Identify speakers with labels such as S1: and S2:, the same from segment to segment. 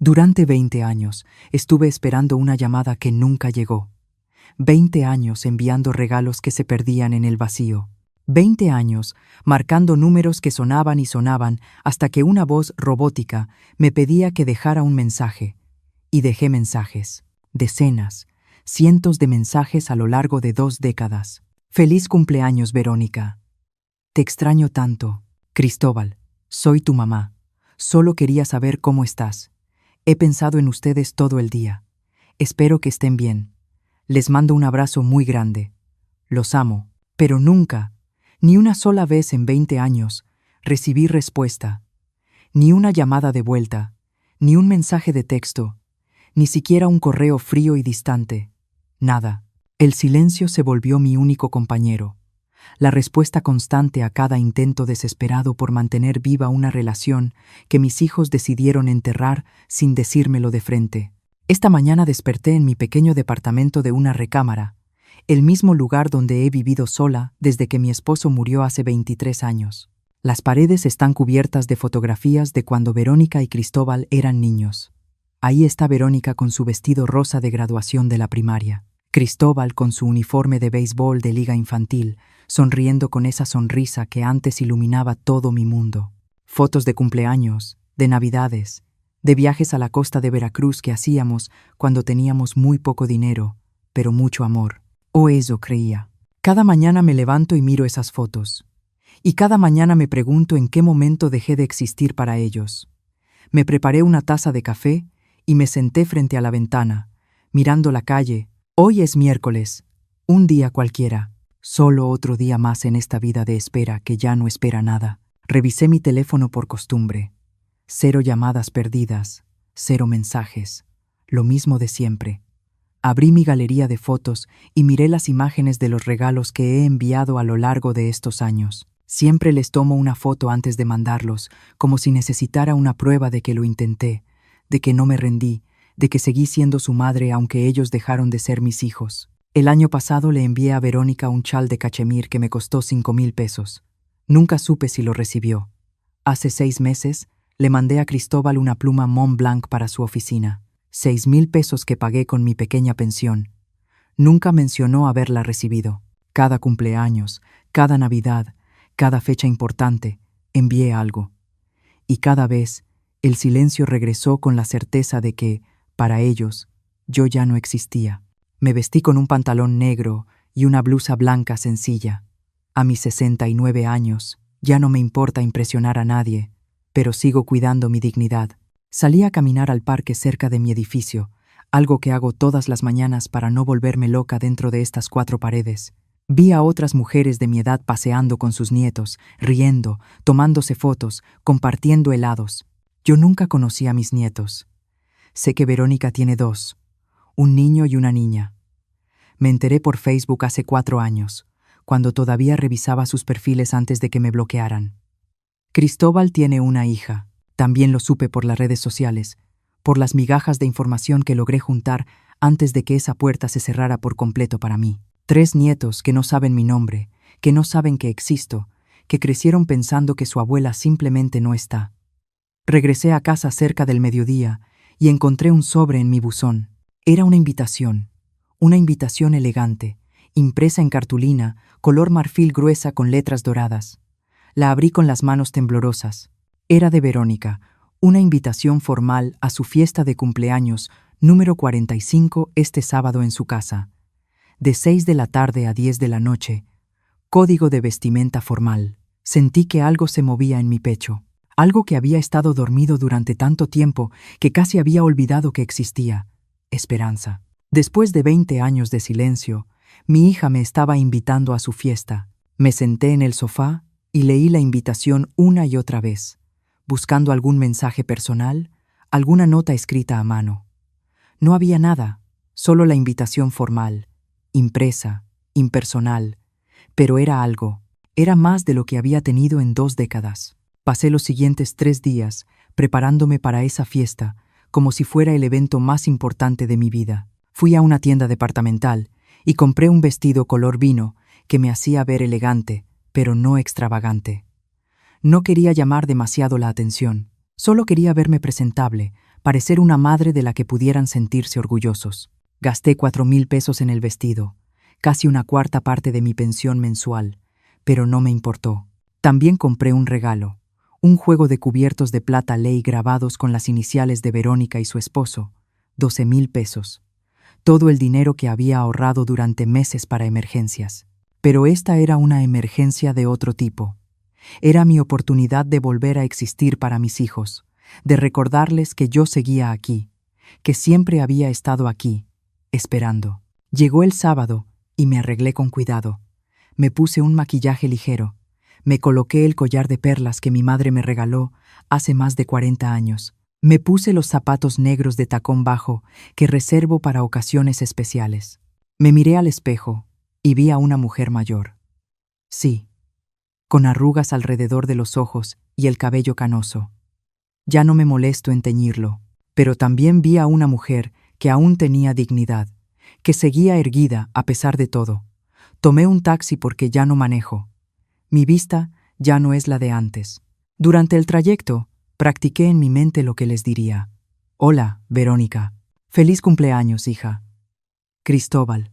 S1: Durante 20 años estuve esperando una llamada que nunca llegó. 20 años enviando regalos que se perdían en el vacío. 20 años marcando números que sonaban y sonaban hasta que una voz robótica me pedía que dejara un mensaje. Y dejé mensajes. Decenas, cientos de mensajes a lo largo de 2 décadas. Feliz cumpleaños, Verónica. Te extraño tanto. Cristóbal, soy tu mamá. Solo quería saber cómo estás. He pensado en ustedes todo el día. Espero que estén bien. Les mando un abrazo muy grande. Los amo, pero nunca, ni una sola vez en 20 años, recibí respuesta. Ni una llamada de vuelta, ni un mensaje de texto, ni siquiera un correo frío y distante. Nada. El silencio se volvió mi único compañero. La respuesta constante a cada intento desesperado por mantener viva una relación que mis hijos decidieron enterrar sin decírmelo de frente. Esta mañana desperté en mi pequeño departamento de una recámara, el mismo lugar donde he vivido sola desde que mi esposo murió hace 23 años. Las paredes están cubiertas de fotografías de cuando Verónica y Cristóbal eran niños. Ahí está Verónica con su vestido rosa de graduación de la primaria. Cristóbal con su uniforme de béisbol de liga infantil, sonriendo con esa sonrisa que antes iluminaba todo mi mundo. Fotos de cumpleaños, de navidades, de viajes a la costa de Veracruz que hacíamos cuando teníamos muy poco dinero, pero mucho amor. O eso creía. Cada mañana me levanto y miro esas fotos. Y cada mañana me pregunto en qué momento dejé de existir para ellos. Me preparé una taza de café y me senté frente a la ventana, mirando la calle. Hoy es miércoles, un día cualquiera, solo otro día más en esta vida de espera que ya no espera nada. Revisé mi teléfono por costumbre. 0 llamadas perdidas, 0 mensajes, lo mismo de siempre. Abrí mi galería de fotos y miré las imágenes de los regalos que he enviado a lo largo de estos años. Siempre les tomo una foto antes de mandarlos, como si necesitara una prueba de que lo intenté, de que no me rendí, de que seguí siendo su madre aunque ellos dejaron de ser mis hijos. El año pasado le envié a Verónica un chal de cachemir que me costó 5,000 pesos. Nunca supe si lo recibió. Hace 6 meses le mandé a Cristóbal una pluma Montblanc para su oficina. 6,000 pesos que pagué con mi pequeña pensión. Nunca mencionó haberla recibido. Cada cumpleaños, cada Navidad, cada fecha importante, envié algo. Y cada vez, el silencio regresó con la certeza de que, para ellos, yo ya no existía. Me vestí con un pantalón negro y una blusa blanca sencilla. A mis 69 años, ya no me importa impresionar a nadie, pero sigo cuidando mi dignidad. Salí a caminar al parque cerca de mi edificio, algo que hago todas las mañanas para no volverme loca dentro de estas 4 paredes. Vi a otras mujeres de mi edad paseando con sus nietos, riendo, tomándose fotos, compartiendo helados. Yo nunca conocí a mis nietos. Sé que Verónica tiene 2, un niño y una niña. Me enteré por Facebook hace 4 años, cuando todavía revisaba sus perfiles antes de que me bloquearan. Cristóbal tiene una hija. También lo supe por las redes sociales, por las migajas de información que logré juntar antes de que esa puerta se cerrara por completo para mí. 3 nietos que no saben mi nombre, que no saben que existo, que crecieron pensando que su abuela simplemente no está. Regresé a casa cerca del mediodía y encontré un sobre en mi buzón. Era una invitación elegante, impresa en cartulina, color marfil gruesa con letras doradas. La abrí con las manos temblorosas. Era de Verónica, una invitación formal a su fiesta de cumpleaños número 45 este sábado en su casa. De 6 de la tarde a 10 de la noche. Código de vestimenta formal. Sentí que algo se movía en mi pecho. Algo que había estado dormido durante tanto tiempo que casi había olvidado que existía. Esperanza. Después de 20 años de silencio, mi hija me estaba invitando a su fiesta. Me senté en el sofá y leí la invitación una y otra vez, buscando algún mensaje personal, alguna nota escrita a mano. No había nada, solo la invitación formal, impresa, impersonal, pero era algo, era más de lo que había tenido en 2 décadas. Pasé los siguientes 3 días preparándome para esa fiesta, como si fuera el evento más importante de mi vida. Fui a una tienda departamental y compré un vestido color vino que me hacía ver elegante, pero no extravagante. No quería llamar demasiado la atención, solo quería verme presentable, parecer una madre de la que pudieran sentirse orgullosos. Gasté 4,000 pesos en el vestido, casi una cuarta parte de mi pensión mensual, pero no me importó. También compré un regalo, un juego de cubiertos de plata ley grabados con las iniciales de Verónica y su esposo, 12,000 pesos. Todo el dinero que había ahorrado durante meses para emergencias. Pero esta era una emergencia de otro tipo. Era mi oportunidad de volver a existir para mis hijos, de recordarles que yo seguía aquí, que siempre había estado aquí, esperando. Llegó el sábado y me arreglé con cuidado. Me puse un maquillaje ligero. Me coloqué el collar de perlas que mi madre me regaló hace más de 40 años. Me puse los zapatos negros de tacón bajo que reservo para ocasiones especiales. Me miré al espejo y vi a una mujer mayor. Sí, con arrugas alrededor de los ojos y el cabello canoso. Ya no me molesto en teñirlo, pero también vi a una mujer que aún tenía dignidad, que seguía erguida a pesar de todo. Tomé un taxi porque ya no manejo. Mi vista ya no es la de antes. Durante el trayecto, practiqué en mi mente lo que les diría. Hola, Verónica. Feliz cumpleaños, hija. Cristóbal.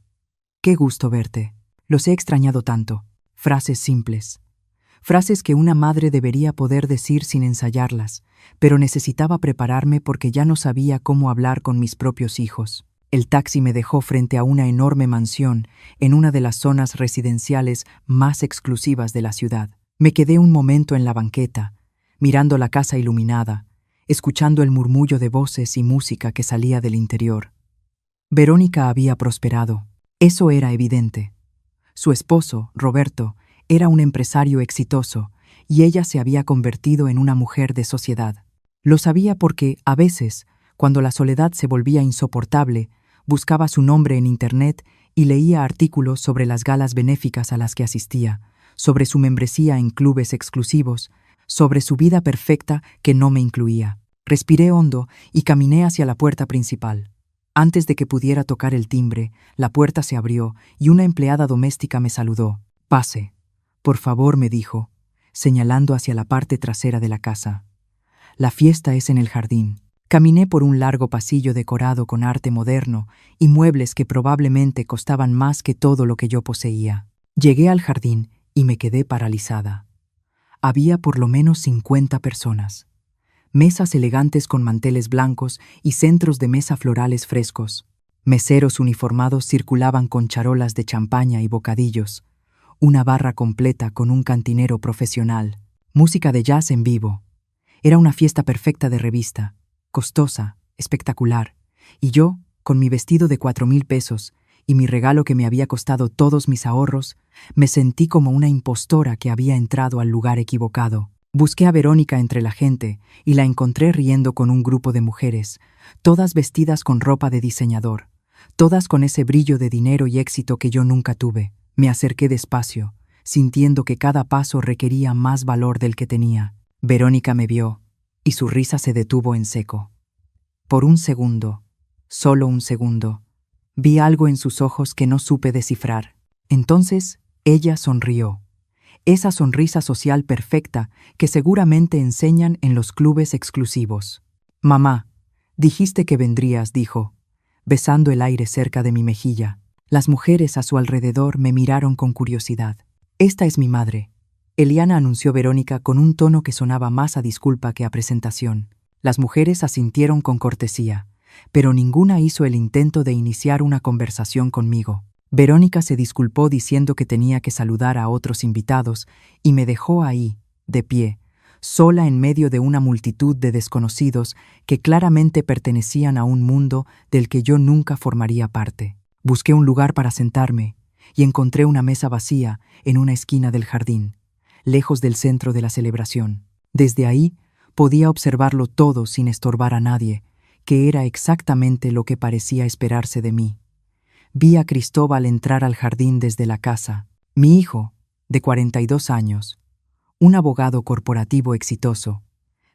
S1: Qué gusto verte. Los he extrañado tanto. Frases simples. Frases que una madre debería poder decir sin ensayarlas, pero necesitaba prepararme porque ya no sabía cómo hablar con mis propios hijos. El taxi me dejó frente a una enorme mansión en una de las zonas residenciales más exclusivas de la ciudad. Me quedé un momento en la banqueta, mirando la casa iluminada, escuchando el murmullo de voces y música que salía del interior. Verónica había prosperado. Eso era evidente. Su esposo, Roberto, era un empresario exitoso y ella se había convertido en una mujer de sociedad. Lo sabía porque, a veces, cuando la soledad se volvía insoportable, buscaba su nombre en Internet y leía artículos sobre las galas benéficas a las que asistía, sobre su membresía en clubes exclusivos, sobre su vida perfecta que no me incluía. Respiré hondo y caminé hacia la puerta principal. Antes de que pudiera tocar el timbre, la puerta se abrió y una empleada doméstica me saludó. «Pase, por favor», me dijo, señalando hacia la parte trasera de la casa. «La fiesta es en el jardín». Caminé por un largo pasillo decorado con arte moderno y muebles que probablemente costaban más que todo lo que yo poseía. Llegué al jardín y me quedé paralizada. Había por lo menos 50 personas. Mesas elegantes con manteles blancos y centros de mesa florales frescos. Meseros uniformados circulaban con charolas de champaña y bocadillos. Una barra completa con un cantinero profesional. Música de jazz en vivo. Era una fiesta perfecta de revista. Costosa, espectacular, y yo, con mi vestido de 4,000 pesos y mi regalo que me había costado todos mis ahorros, me sentí como una impostora que había entrado al lugar equivocado. Busqué a Verónica entre la gente y la encontré riendo con un grupo de mujeres, todas vestidas con ropa de diseñador, todas con ese brillo de dinero y éxito que yo nunca tuve. Me acerqué despacio, sintiendo que cada paso requería más valor del que tenía. Verónica me vio, y su risa se detuvo en seco. Por un segundo, solo un segundo, vi algo en sus ojos que no supe descifrar. Entonces, ella sonrió. Esa sonrisa social perfecta que seguramente enseñan en los clubes exclusivos. «Mamá, dijiste que vendrías», dijo, besando el aire cerca de mi mejilla. Las mujeres a su alrededor me miraron con curiosidad. «Esta es mi madre», Eliana anunció Verónica con un tono que sonaba más a disculpa que a presentación. Las mujeres asintieron con cortesía, pero ninguna hizo el intento de iniciar una conversación conmigo. Verónica se disculpó diciendo que tenía que saludar a otros invitados y me dejó ahí, de pie, sola en medio de una multitud de desconocidos que claramente pertenecían a un mundo del que yo nunca formaría parte. Busqué un lugar para sentarme y encontré una mesa vacía en una esquina del jardín, lejos del centro de la celebración. Desde ahí podía observarlo todo sin estorbar a nadie, que era exactamente lo que parecía esperarse de mí. Vi a Cristóbal entrar al jardín desde la casa. Mi hijo, de 42 años, un abogado corporativo exitoso,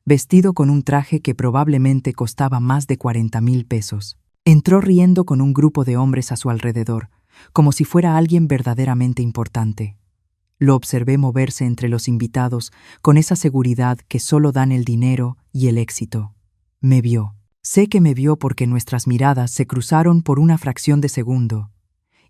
S1: vestido con un traje que probablemente costaba más de 40,000 pesos. Entró riendo con un grupo de hombres a su alrededor, como si fuera alguien verdaderamente importante. Lo observé moverse entre los invitados con esa seguridad que solo dan el dinero y el éxito. Me vio. Sé que me vio porque nuestras miradas se cruzaron por una fracción de segundo,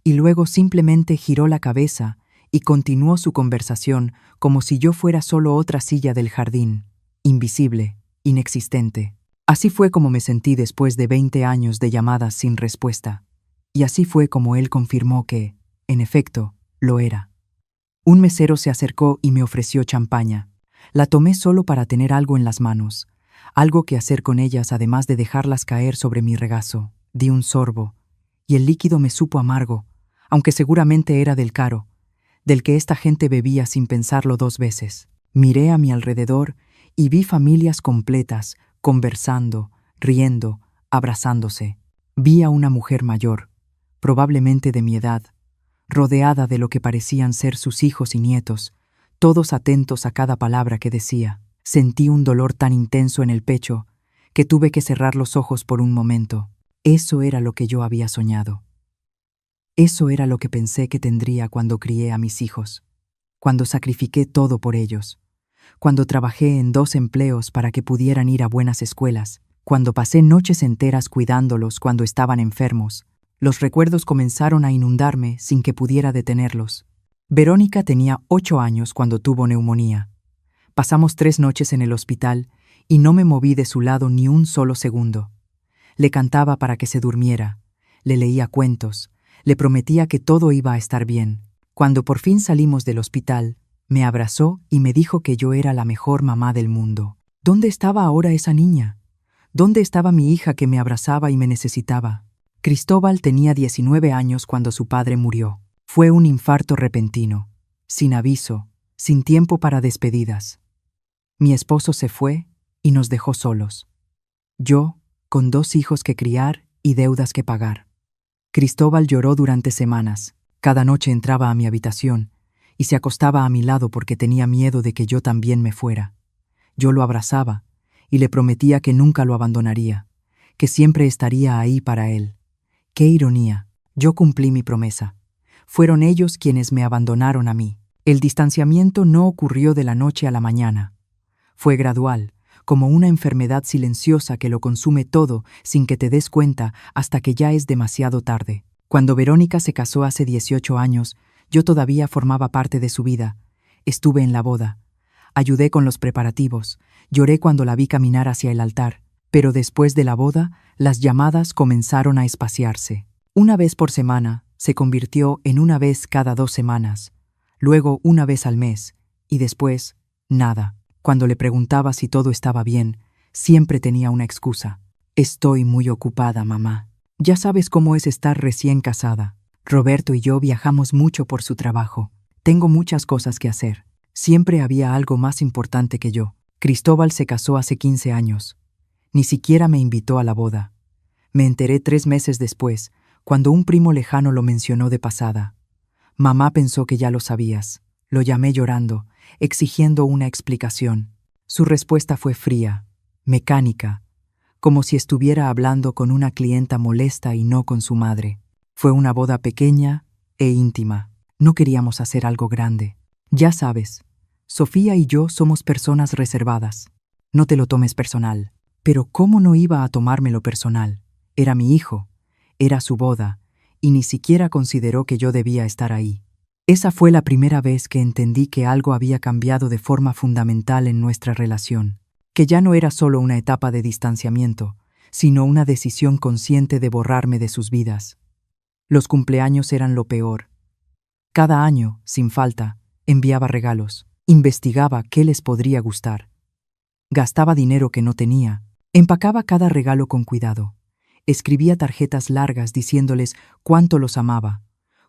S1: y luego simplemente giró la cabeza y continuó su conversación como si yo fuera solo otra silla del jardín, invisible, inexistente. Así fue como me sentí después de 20 años de llamadas sin respuesta, y así fue como él confirmó que, en efecto, lo era. Un mesero se acercó y me ofreció champaña. La tomé solo para tener algo en las manos, algo que hacer con ellas además de dejarlas caer sobre mi regazo. Di un sorbo, y el líquido me supo amargo, aunque seguramente era del caro, del que esta gente bebía sin pensarlo 2 veces. Miré a mi alrededor y vi familias completas, conversando, riendo, abrazándose. Vi a una mujer mayor, probablemente de mi edad, rodeada de lo que parecían ser sus hijos y nietos, todos atentos a cada palabra que decía. Sentí un dolor tan intenso en el pecho que tuve que cerrar los ojos por un momento. Eso era lo que yo había soñado. Eso era lo que pensé que tendría cuando crié a mis hijos, cuando sacrifiqué todo por ellos, cuando trabajé en 2 empleos para que pudieran ir a buenas escuelas, cuando pasé noches enteras cuidándolos cuando estaban enfermos. Los recuerdos comenzaron a inundarme sin que pudiera detenerlos. Verónica tenía 8 años cuando tuvo neumonía. Pasamos 3 noches en el hospital y no me moví de su lado ni un solo segundo. Le cantaba para que se durmiera, le leía cuentos, le prometía que todo iba a estar bien. Cuando por fin salimos del hospital, me abrazó y me dijo que yo era la mejor mamá del mundo. ¿Dónde estaba ahora esa niña? ¿Dónde estaba mi hija que me abrazaba y me necesitaba? Cristóbal tenía 19 años cuando su padre murió. Fue un infarto repentino, sin aviso, sin tiempo para despedidas. Mi esposo se fue y nos dejó solos. Yo, con 2 hijos que criar y deudas que pagar. Cristóbal lloró durante semanas. Cada noche entraba a mi habitación y se acostaba a mi lado porque tenía miedo de que yo también me fuera. Yo lo abrazaba y le prometía que nunca lo abandonaría, que siempre estaría ahí para él. ¡Qué ironía! Yo cumplí mi promesa. Fueron ellos quienes me abandonaron a mí. El distanciamiento no ocurrió de la noche a la mañana. Fue gradual, como una enfermedad silenciosa que lo consume todo sin que te des cuenta hasta que ya es demasiado tarde. Cuando Verónica se casó hace 18 años, yo todavía formaba parte de su vida. Estuve en la boda. Ayudé con los preparativos. Lloré cuando la vi caminar hacia el altar. Pero después de la boda, las llamadas comenzaron a espaciarse. Una vez por semana se convirtió en una vez cada 2 semanas. Luego una vez al mes. Y después, nada. Cuando le preguntaba si todo estaba bien, siempre tenía una excusa. Estoy muy ocupada, mamá. Ya sabes cómo es estar recién casada. Roberto y yo viajamos mucho por su trabajo. Tengo muchas cosas que hacer. Siempre había algo más importante que yo. Cristóbal se casó hace 15 años. Ni siquiera me invitó a la boda. Me enteré 3 meses después, cuando un primo lejano lo mencionó de pasada. Mamá pensó que ya lo sabías. Lo llamé llorando, exigiendo una explicación. Su respuesta fue fría, mecánica, como si estuviera hablando con una clienta molesta y no con su madre. Fue una boda pequeña e íntima. No queríamos hacer algo grande. Ya sabes, Sofía y yo somos personas reservadas. No te lo tomes personal. Pero ¿cómo no iba a tomármelo personal? Era mi hijo, era su boda, y ni siquiera consideró que yo debía estar ahí. Esa fue la primera vez que entendí que algo había cambiado de forma fundamental en nuestra relación, que ya no era solo una etapa de distanciamiento, sino una decisión consciente de borrarme de sus vidas. Los cumpleaños eran lo peor. Cada año, sin falta, enviaba regalos, investigaba qué les podría gustar. Gastaba dinero que no tenía, empacaba cada regalo con cuidado, escribía tarjetas largas diciéndoles cuánto los amaba,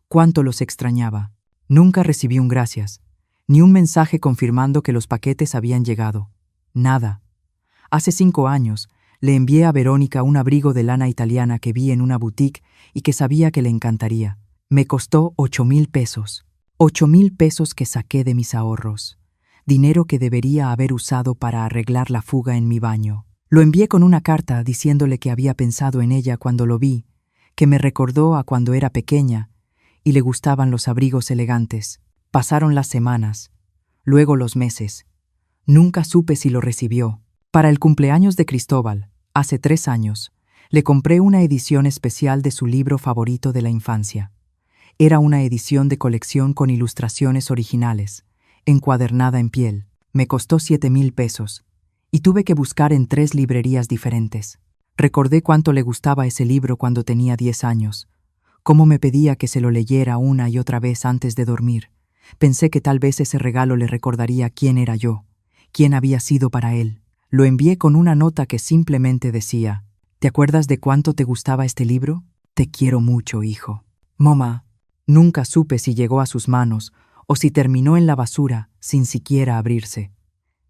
S1: cuánto los extrañaba. Nunca recibí un gracias, ni un mensaje confirmando que los paquetes habían llegado. Nada. Hace 5 años, le envié a Verónica un abrigo de lana italiana que vi en una boutique y que sabía que le encantaría. Me costó 8,000 pesos. 8,000 pesos que saqué de mis ahorros. Dinero que debería haber usado para arreglar la fuga en mi baño. Lo envié con una carta diciéndole que había pensado en ella cuando lo vi, que me recordó a cuando era pequeña, y le gustaban los abrigos elegantes. Pasaron las semanas, luego los meses. Nunca supe si lo recibió. Para el cumpleaños de Cristóbal, Hace 3 años, le compré una edición especial de su libro favorito de la infancia. Era una edición de colección con ilustraciones originales, encuadernada en piel. Me costó 7,000 pesos, y tuve que buscar en 3 librerías diferentes. Recordé cuánto le gustaba ese libro cuando tenía 10 años, cómo me pedía que se lo leyera una y otra vez antes de dormir. Pensé que tal vez ese regalo le recordaría quién era yo, quién había sido para él. Lo envié con una nota que simplemente decía: ¿te acuerdas de cuánto te gustaba este libro? Te quiero mucho, hijo. Mamá. Nunca supe si llegó a sus manos o si terminó en la basura sin siquiera abrirse.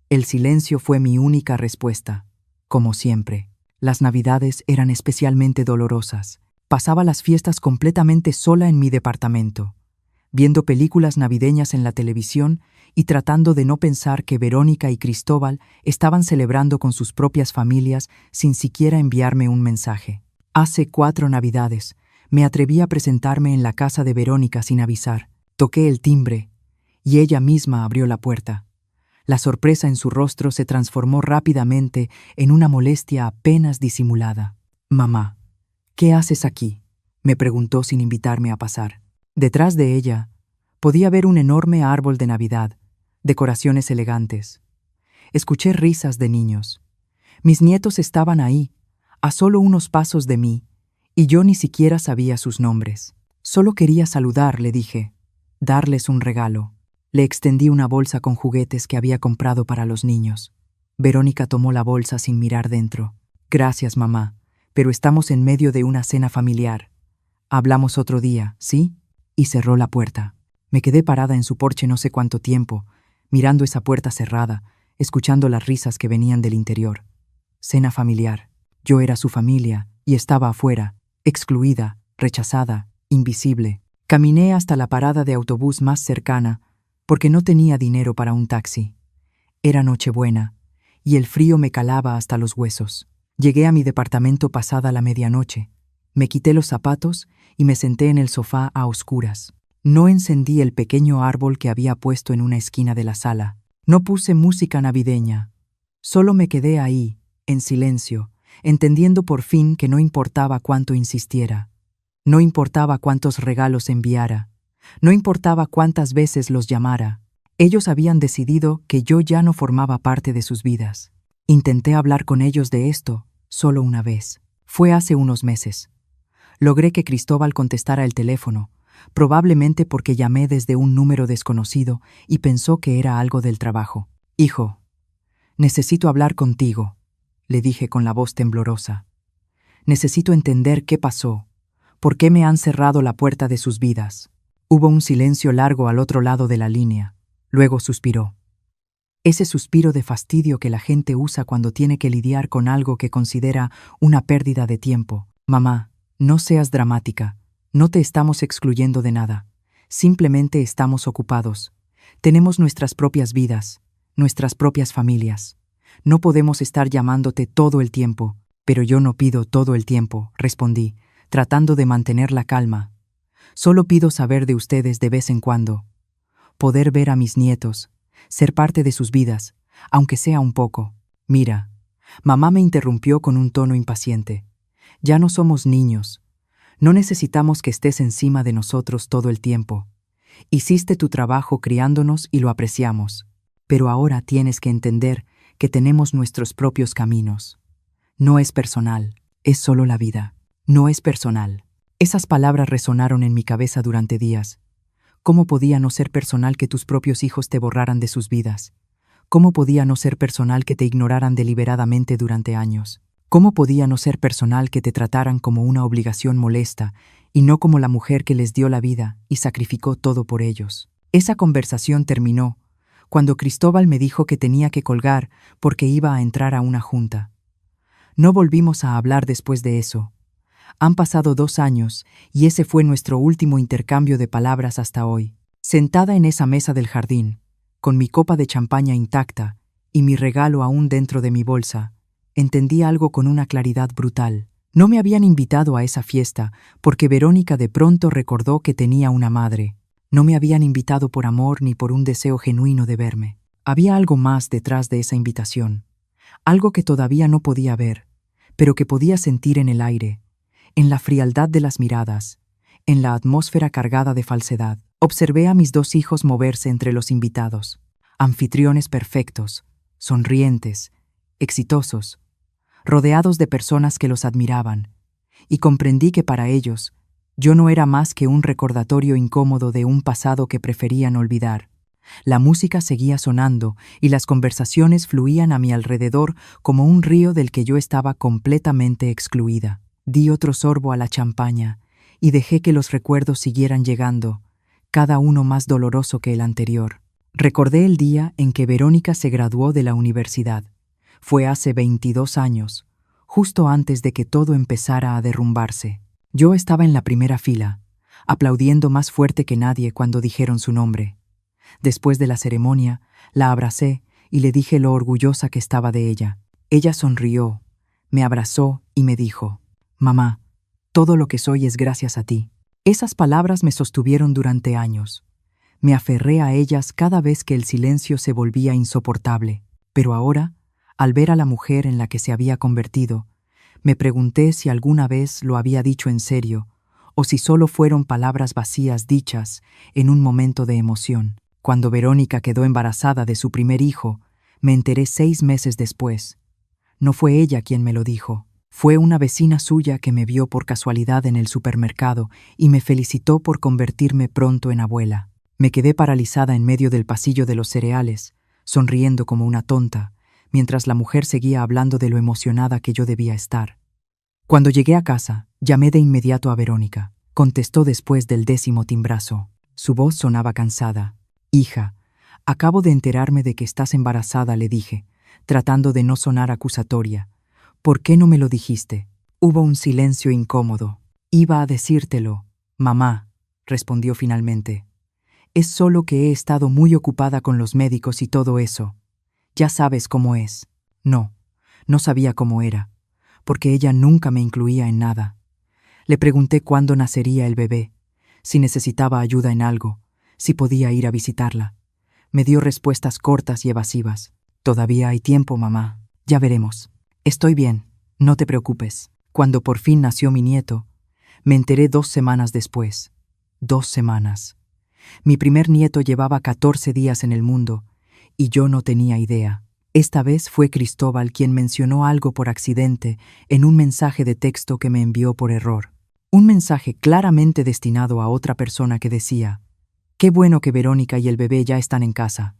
S1: El silencio fue mi única respuesta. Como siempre, las Navidades eran especialmente dolorosas. Pasaba las fiestas completamente sola en mi departamento, viendo películas navideñas en la televisión y tratando de no pensar que Verónica y Cristóbal estaban celebrando con sus propias familias sin siquiera enviarme un mensaje. Hace 4 Navidades, me atreví a presentarme en la casa de Verónica sin avisar. Toqué el timbre, y ella misma abrió la puerta. La sorpresa en su rostro se transformó rápidamente en una molestia apenas disimulada. «Mamá, ¿qué haces aquí?», me preguntó sin invitarme a pasar. Detrás de ella, podía ver un enorme árbol de Navidad, decoraciones elegantes. Escuché risas de niños. Mis nietos estaban ahí, a solo unos pasos de mí, y yo ni siquiera sabía sus nombres. Solo quería saludar, le dije, darles un regalo. Le extendí una bolsa con juguetes que había comprado para los niños. Verónica tomó la bolsa sin mirar dentro. «Gracias, mamá, pero estamos en medio de una cena familiar. Hablamos otro día, ¿sí?», y cerró la puerta. Me quedé parada en su porche no sé cuánto tiempo, mirando esa puerta cerrada, escuchando las risas que venían del interior. Cena familiar. Yo era su familia y estaba afuera, excluida, rechazada, invisible. Caminé hasta la parada de autobús más cercana porque no tenía dinero para un taxi. Era Nochebuena y el frío me calaba hasta los huesos. Llegué a mi departamento pasada la medianoche. Me quité los zapatos y me senté en el sofá a oscuras. No encendí el pequeño árbol que había puesto en una esquina de la sala. No puse música navideña. Solo me quedé ahí, en silencio, entendiendo por fin que no importaba cuánto insistiera. No importaba cuántos regalos enviara. No importaba cuántas veces los llamara. Ellos habían decidido que yo ya no formaba parte de sus vidas. Intenté hablar con ellos de esto solo una vez. Fue hace unos meses. Logré que Cristóbal contestara el teléfono, probablemente porque llamé desde un número desconocido y pensó que era algo del trabajo. «Hijo, necesito hablar contigo», le dije con la voz temblorosa. «Necesito entender qué pasó, por qué me han cerrado la puerta de sus vidas». Hubo un silencio largo al otro lado de la línea. Luego suspiró. Ese suspiro de fastidio que la gente usa cuando tiene que lidiar con algo que considera una pérdida de tiempo. «Mamá, no seas dramática. No te estamos excluyendo de nada. Simplemente estamos ocupados. Tenemos nuestras propias vidas, nuestras propias familias. No podemos estar llamándote todo el tiempo». «Pero yo no pido todo el tiempo», respondí, tratando de mantener la calma. «Solo pido saber de ustedes de vez en cuando. Poder ver a mis nietos, ser parte de sus vidas, aunque sea un poco». «Mira», mamá me interrumpió con un tono impaciente. «Ya no somos niños. No necesitamos que estés encima de nosotros todo el tiempo. Hiciste tu trabajo criándonos y lo apreciamos. Pero ahora tienes que entender que tenemos nuestros propios caminos. No es personal, es solo la vida. No es personal». Esas palabras resonaron en mi cabeza durante días. ¿Cómo podía no ser personal que tus propios hijos te borraran de sus vidas? ¿Cómo podía no ser personal que te ignoraran deliberadamente durante años? ¿Cómo podía no ser personal que te trataran como una obligación molesta y no como la mujer que les dio la vida y sacrificó todo por ellos? Esa conversación terminó cuando Cristóbal me dijo que tenía que colgar porque iba a entrar a una junta. No volvimos a hablar después de eso. Han pasado 2 años y ese fue nuestro último intercambio de palabras hasta hoy. Sentada en esa mesa del jardín, con mi copa de champaña intacta y mi regalo aún dentro de mi bolsa, entendí algo con una claridad brutal. No me habían invitado a esa fiesta porque Verónica de pronto recordó que tenía una madre. No me habían invitado por amor ni por un deseo genuino de verme. Había algo más detrás de esa invitación, algo que todavía no podía ver, pero que podía sentir en el aire, en la frialdad de las miradas, en la atmósfera cargada de falsedad. Observé a mis dos hijos moverse entre los invitados, anfitriones perfectos, sonrientes, exitosos, rodeados de personas que los admiraban, y comprendí que para ellos yo no era más que un recordatorio incómodo de un pasado que preferían olvidar. La música seguía sonando y las conversaciones fluían a mi alrededor como un río del que yo estaba completamente excluida. Di otro sorbo a la champaña y dejé que los recuerdos siguieran llegando, cada uno más doloroso que el anterior. Recordé el día en que Verónica se graduó de la universidad. Fue hace 22 años, justo antes de que todo empezara a derrumbarse. Yo estaba en la primera fila, aplaudiendo más fuerte que nadie cuando dijeron su nombre. Después de la ceremonia, la abracé y le dije lo orgullosa que estaba de ella. Ella sonrió, me abrazó y me dijo: «Mamá, todo lo que soy es gracias a ti». Esas palabras me sostuvieron durante años. Me aferré a ellas cada vez que el silencio se volvía insoportable. Pero ahora, al ver a la mujer en la que se había convertido, me pregunté si alguna vez lo había dicho en serio o si solo fueron palabras vacías dichas en un momento de emoción. Cuando Verónica quedó embarazada de su primer hijo, me enteré 6 meses después. No fue ella quien me lo dijo. Fue una vecina suya que me vio por casualidad en el supermercado y me felicitó por convertirme pronto en abuela. Me quedé paralizada en medio del pasillo de los cereales, sonriendo como una tonta, mientras la mujer seguía hablando de lo emocionada que yo debía estar. Cuando llegué a casa, llamé de inmediato a Verónica. Contestó después del 10º timbrazo. Su voz sonaba cansada. «Hija, acabo de enterarme de que estás embarazada», le dije, tratando de no sonar acusatoria. «¿Por qué no me lo dijiste?» Hubo un silencio incómodo. «Iba a decírtelo, mamá», respondió finalmente. «Es solo que he estado muy ocupada con los médicos y todo eso. Ya sabes cómo es». No sabía cómo era, porque ella nunca me incluía en nada. Le pregunté cuándo nacería el bebé, si necesitaba ayuda en algo, si podía ir a visitarla. Me dio respuestas cortas y evasivas. «Todavía hay tiempo, mamá. Ya veremos. Estoy bien, no te preocupes». Cuando por fin nació mi nieto, me enteré 2 semanas después. 2 semanas. Mi primer nieto llevaba 14 días en el mundo, y yo no tenía idea. Esta vez fue Cristóbal quien mencionó algo por accidente en un mensaje de texto que me envió por error. Un mensaje claramente destinado a otra persona que decía: «Qué bueno que Verónica y el bebé ya están en casa».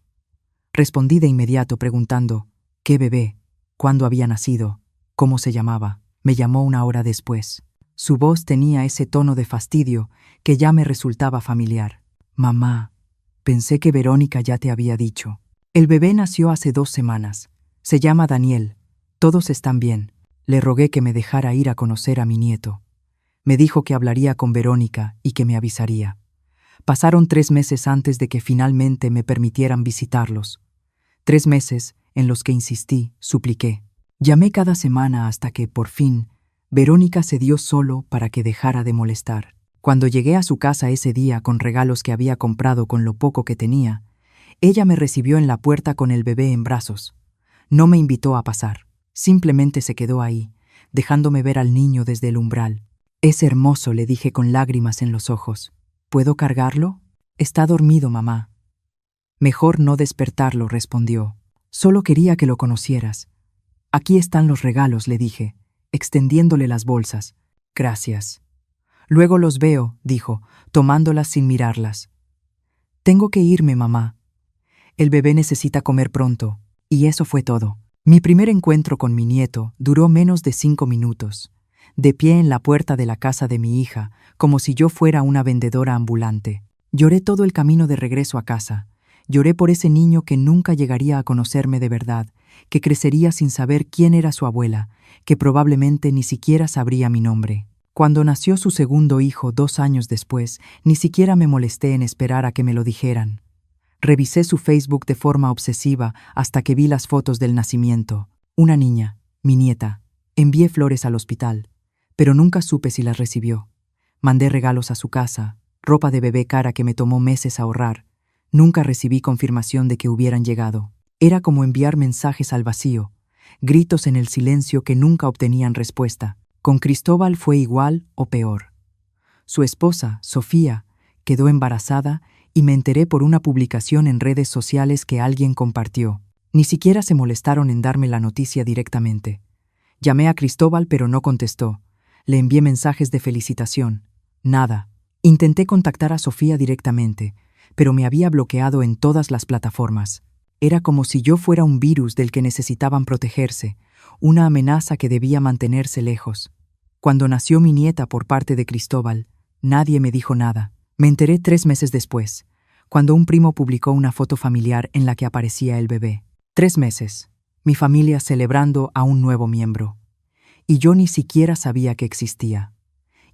S1: Respondí de inmediato preguntando: «¿Qué bebé? ¿Cuándo había nacido? ¿Cómo se llamaba?». Me llamó 1 hora después. Su voz tenía ese tono de fastidio que ya me resultaba familiar. «Mamá, pensé que Verónica ya te había dicho. El bebé nació hace 2 semanas. Se llama Daniel. Todos están bien». Le rogué que me dejara ir a conocer a mi nieto. Me dijo que hablaría con Verónica y que me avisaría. Pasaron 3 meses antes de que finalmente me permitieran visitarlos. 3 meses en los que insistí, supliqué. Llamé cada semana hasta que, por fin, Verónica cedió solo para que dejara de molestar. Cuando llegué a su casa ese día con regalos que había comprado con lo poco que tenía, ella me recibió en la puerta con el bebé en brazos. No me invitó a pasar. Simplemente se quedó ahí, dejándome ver al niño desde el umbral. «Es hermoso», le dije con lágrimas en los ojos. «¿Puedo cargarlo?» «Está dormido, mamá». «Mejor no despertarlo», respondió. «Solo quería que lo conocieras». «Aquí están los regalos», le dije, extendiéndole las bolsas. «Gracias». «Luego los veo», dijo, tomándolas sin mirarlas. «Tengo que irme, mamá. El bebé necesita comer pronto». Y eso fue todo. Mi primer encuentro con mi nieto duró menos de 5 minutos, de pie en la puerta de la casa de mi hija, como si yo fuera una vendedora ambulante. Lloré todo el camino de regreso a casa. Lloré por ese niño que nunca llegaría a conocerme de verdad, que crecería sin saber quién era su abuela, que probablemente ni siquiera sabría mi nombre. Cuando nació su segundo hijo 2 años después, ni siquiera me molesté en esperar a que me lo dijeran. Revisé su Facebook de forma obsesiva hasta que vi las fotos del nacimiento. Una niña, mi nieta. Envié flores al hospital, pero nunca supe si las recibió. Mandé regalos a su casa, ropa de bebé cara que me tomó meses ahorrar. Nunca recibí confirmación de que hubieran llegado. Era como enviar mensajes al vacío, gritos en el silencio que nunca obtenían respuesta. Con Cristóbal fue igual o peor. Su esposa, Sofía, quedó embarazada y me enteré por una publicación en redes sociales que alguien compartió. Ni siquiera se molestaron en darme la noticia directamente. Llamé a Cristóbal pero no contestó. Le envié mensajes de felicitación. Nada. Intenté contactar a Sofía directamente, pero me había bloqueado en todas las plataformas. Era como si yo fuera un virus del que necesitaban protegerse, una amenaza que debía mantenerse lejos. Cuando nació mi nieta por parte de Cristóbal, nadie me dijo nada. Me enteré 3 meses después, cuando un primo publicó una foto familiar en la que aparecía el bebé. 3 meses, mi familia celebrando a un nuevo miembro. Y yo ni siquiera sabía que existía.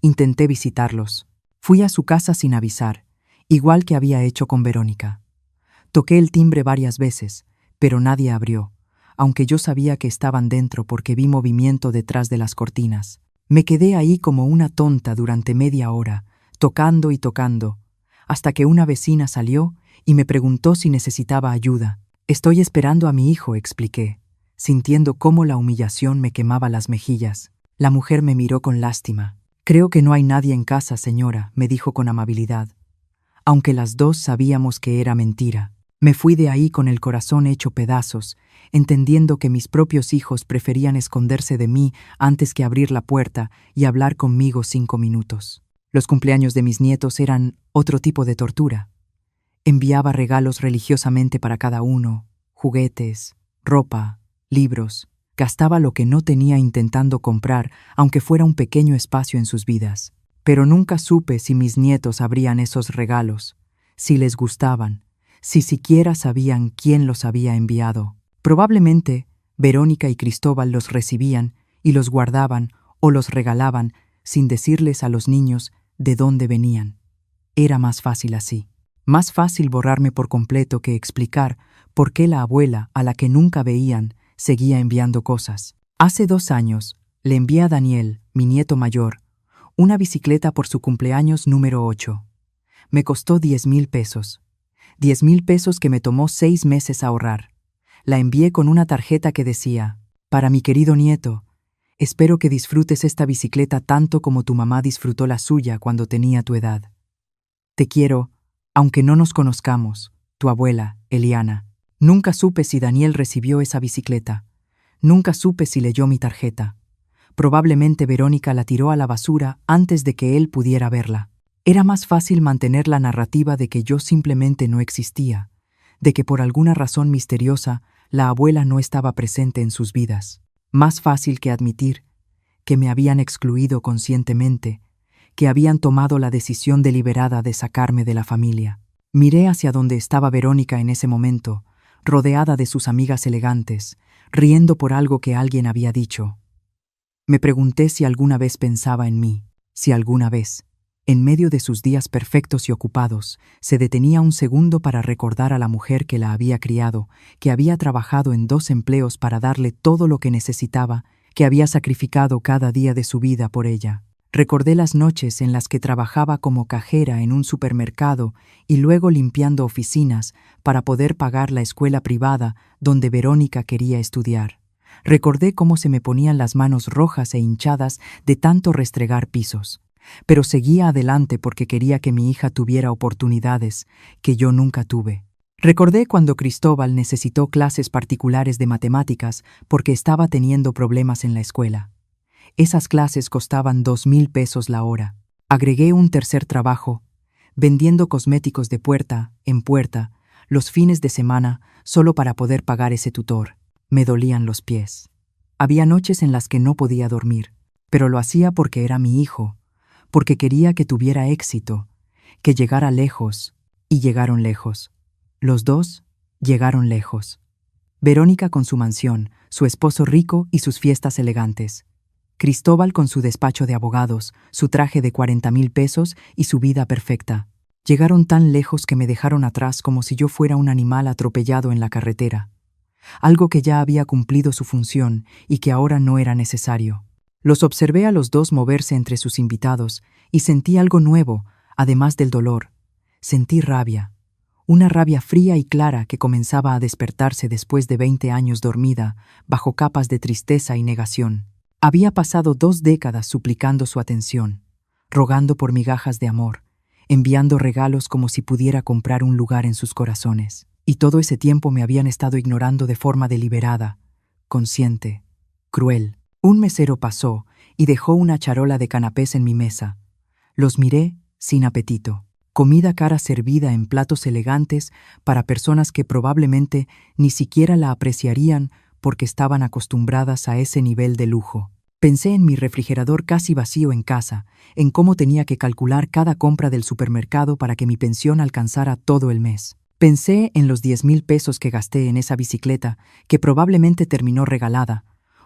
S1: Intenté visitarlos. Fui a su casa sin avisar, igual que había hecho con Verónica. Toqué el timbre varias veces, pero nadie abrió, aunque yo sabía que estaban dentro porque vi movimiento detrás de las cortinas. Me quedé ahí como una tonta durante media hora, tocando y tocando, hasta que una vecina salió y me preguntó si necesitaba ayuda. «Estoy esperando a mi hijo», expliqué, sintiendo cómo la humillación me quemaba las mejillas. La mujer me miró con lástima. «Creo que no hay nadie en casa, señora», me dijo con amabilidad, aunque las dos sabíamos que era mentira. Me fui de ahí con el corazón hecho pedazos, entendiendo que mis propios hijos preferían esconderse de mí antes que abrir la puerta y hablar conmigo 5 minutos. Los cumpleaños de mis nietos eran otro tipo de tortura. Enviaba regalos religiosamente para cada uno, juguetes, ropa, libros. Gastaba lo que no tenía intentando comprar, aunque fuera un pequeño espacio en sus vidas. Pero nunca supe si mis nietos abrían esos regalos, si les gustaban, si siquiera sabían quién los había enviado. Probablemente Verónica y Cristóbal los recibían y los guardaban o los regalaban sin decirles a los niños de dónde venían. Era más fácil así. Más fácil borrarme por completo que explicar por qué la abuela, a la que nunca veían, seguía enviando cosas. Hace 2 años le envié a Daniel, mi nieto mayor, una bicicleta por su cumpleaños número 8. Me costó 10,000 pesos. 10,000 pesos que me tomó 6 meses ahorrar. La envié con una tarjeta que decía: «Para mi querido nieto, espero que disfrutes esta bicicleta tanto como tu mamá disfrutó la suya cuando tenía tu edad. Te quiero, aunque no nos conozcamos, tu abuela, Eliana». Nunca supe si Daniel recibió esa bicicleta. Nunca supe si leyó mi tarjeta. Probablemente Verónica la tiró a la basura antes de que él pudiera verla. Era más fácil mantener la narrativa de que yo simplemente no existía, de que por alguna razón misteriosa la abuela no estaba presente en sus vidas. Más fácil que admitir que me habían excluido conscientemente, que habían tomado la decisión deliberada de sacarme de la familia. Miré hacia donde estaba Verónica en ese momento, rodeada de sus amigas elegantes, riendo por algo que alguien había dicho. Me pregunté si alguna vez pensaba en mí, si alguna vez, en medio de sus días perfectos y ocupados, se detenía un segundo para recordar a la mujer que la había criado, que había trabajado en 2 empleos para darle todo lo que necesitaba, que había sacrificado cada día de su vida por ella. Recordé las noches en las que trabajaba como cajera en un supermercado y luego limpiando oficinas para poder pagar la escuela privada donde Verónica quería estudiar. Recordé cómo se me ponían las manos rojas e hinchadas de tanto restregar pisos. Pero seguía adelante porque quería que mi hija tuviera oportunidades que yo nunca tuve. Recordé cuando Cristóbal necesitó clases particulares de matemáticas porque estaba teniendo problemas en la escuela. Esas clases costaban 2,000 pesos la hora. Agregué un tercer trabajo, vendiendo cosméticos de puerta en puerta, los fines de semana, solo para poder pagar ese tutor. Me dolían los pies. Había noches en las que no podía dormir, pero lo hacía porque era mi hijo, porque quería que tuviera éxito, que llegara lejos, y llegaron lejos. Los dos llegaron lejos. Verónica con su mansión, su esposo rico y sus fiestas elegantes. Cristóbal con su despacho de abogados, su traje de 40,000 pesos y su vida perfecta. Llegaron tan lejos que me dejaron atrás como si yo fuera un animal atropellado en la carretera. Algo que ya había cumplido su función y que ahora no era necesario. Los observé a los dos moverse entre sus invitados y sentí algo nuevo, además del dolor. Sentí rabia. una rabia fría y clara que comenzaba a despertarse después de 20 años dormida, bajo capas de tristeza y negación. Había pasado 2 décadas suplicando su atención, rogando por migajas de amor, enviando regalos como si pudiera comprar un lugar en sus corazones. Y todo ese tiempo me habían estado ignorando de forma deliberada, consciente, cruel. Un mesero pasó y dejó una charola de canapés en mi mesa. Los miré sin apetito. Comida cara servida en platos elegantes para personas que probablemente ni siquiera la apreciarían porque estaban acostumbradas a ese nivel de lujo. Pensé en mi refrigerador casi vacío en casa, en cómo tenía que calcular cada compra del supermercado para que mi pensión alcanzara todo el mes. Pensé en los 10,000 pesos que gasté en esa bicicleta, que probablemente terminó regalada,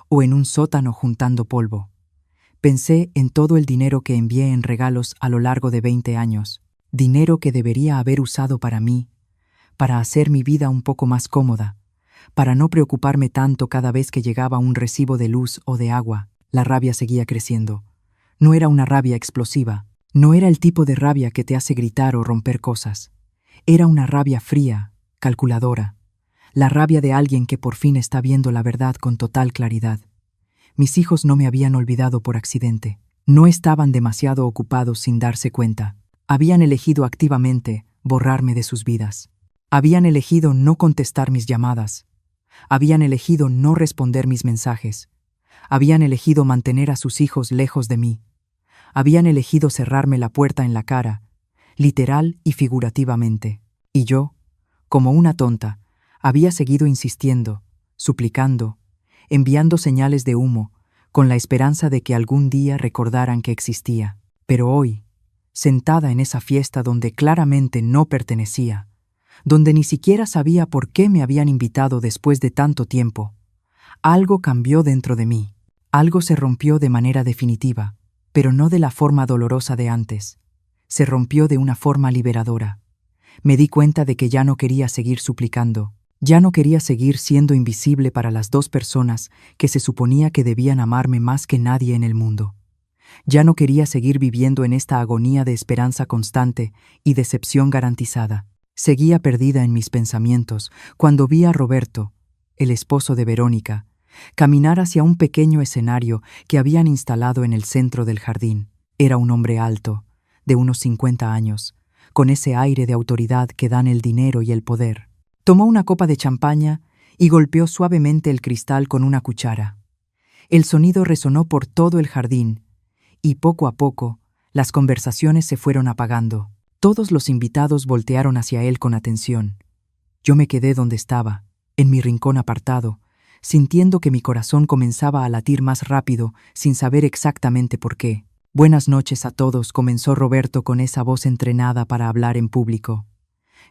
S1: o en un sótano juntando polvo. Pensé en todo el dinero que envié en regalos a lo largo de 20 años, dinero que debería haber usado para mí, para hacer mi vida un poco más cómoda, para no preocuparme tanto cada vez que llegaba un recibo de luz o de agua. La rabia seguía creciendo. No era una rabia explosiva, no era el tipo de rabia que te hace gritar o romper cosas. Era una rabia fría, calculadora, la rabia de alguien que por fin está viendo la verdad con total claridad. Mis hijos no me habían olvidado por accidente. No estaban demasiado ocupados sin darse cuenta. Habían elegido activamente borrarme de sus vidas. Habían elegido no contestar mis llamadas. Habían elegido no responder mis mensajes. Habían elegido mantener a sus hijos lejos de mí. Habían elegido cerrarme la puerta en la cara, literal y figurativamente. Y yo, como una tonta, había seguido insistiendo, suplicando, enviando señales de humo, con la esperanza de que algún día recordaran que existía. Pero hoy, sentada en esa fiesta donde claramente no pertenecía, donde ni siquiera sabía por qué me habían invitado después de tanto tiempo, algo cambió dentro de mí. Algo se rompió de manera definitiva, pero no de la forma dolorosa de antes. Se rompió de una forma liberadora. Me di cuenta de que ya no quería seguir suplicando, ya no quería seguir siendo invisible para las 2 personas que se suponía que debían amarme más que nadie en el mundo. Ya no quería seguir viviendo en esta agonía de esperanza constante y decepción garantizada. Seguía perdida en mis pensamientos cuando vi a Roberto, el esposo de Verónica, caminar hacia un pequeño escenario que habían instalado en el centro del jardín. Era un hombre alto, de unos 50 años, con ese aire de autoridad que dan el dinero y el poder. Tomó una copa de champaña y golpeó suavemente el cristal con una cuchara. El sonido resonó por todo el jardín, y poco a poco las conversaciones se fueron apagando. Todos los invitados voltearon hacia él con atención. Yo me quedé donde estaba, en mi rincón apartado, sintiendo que mi corazón comenzaba a latir más rápido sin saber exactamente por qué. Buenas noches a todos, comenzó Roberto con esa voz entrenada para hablar en público.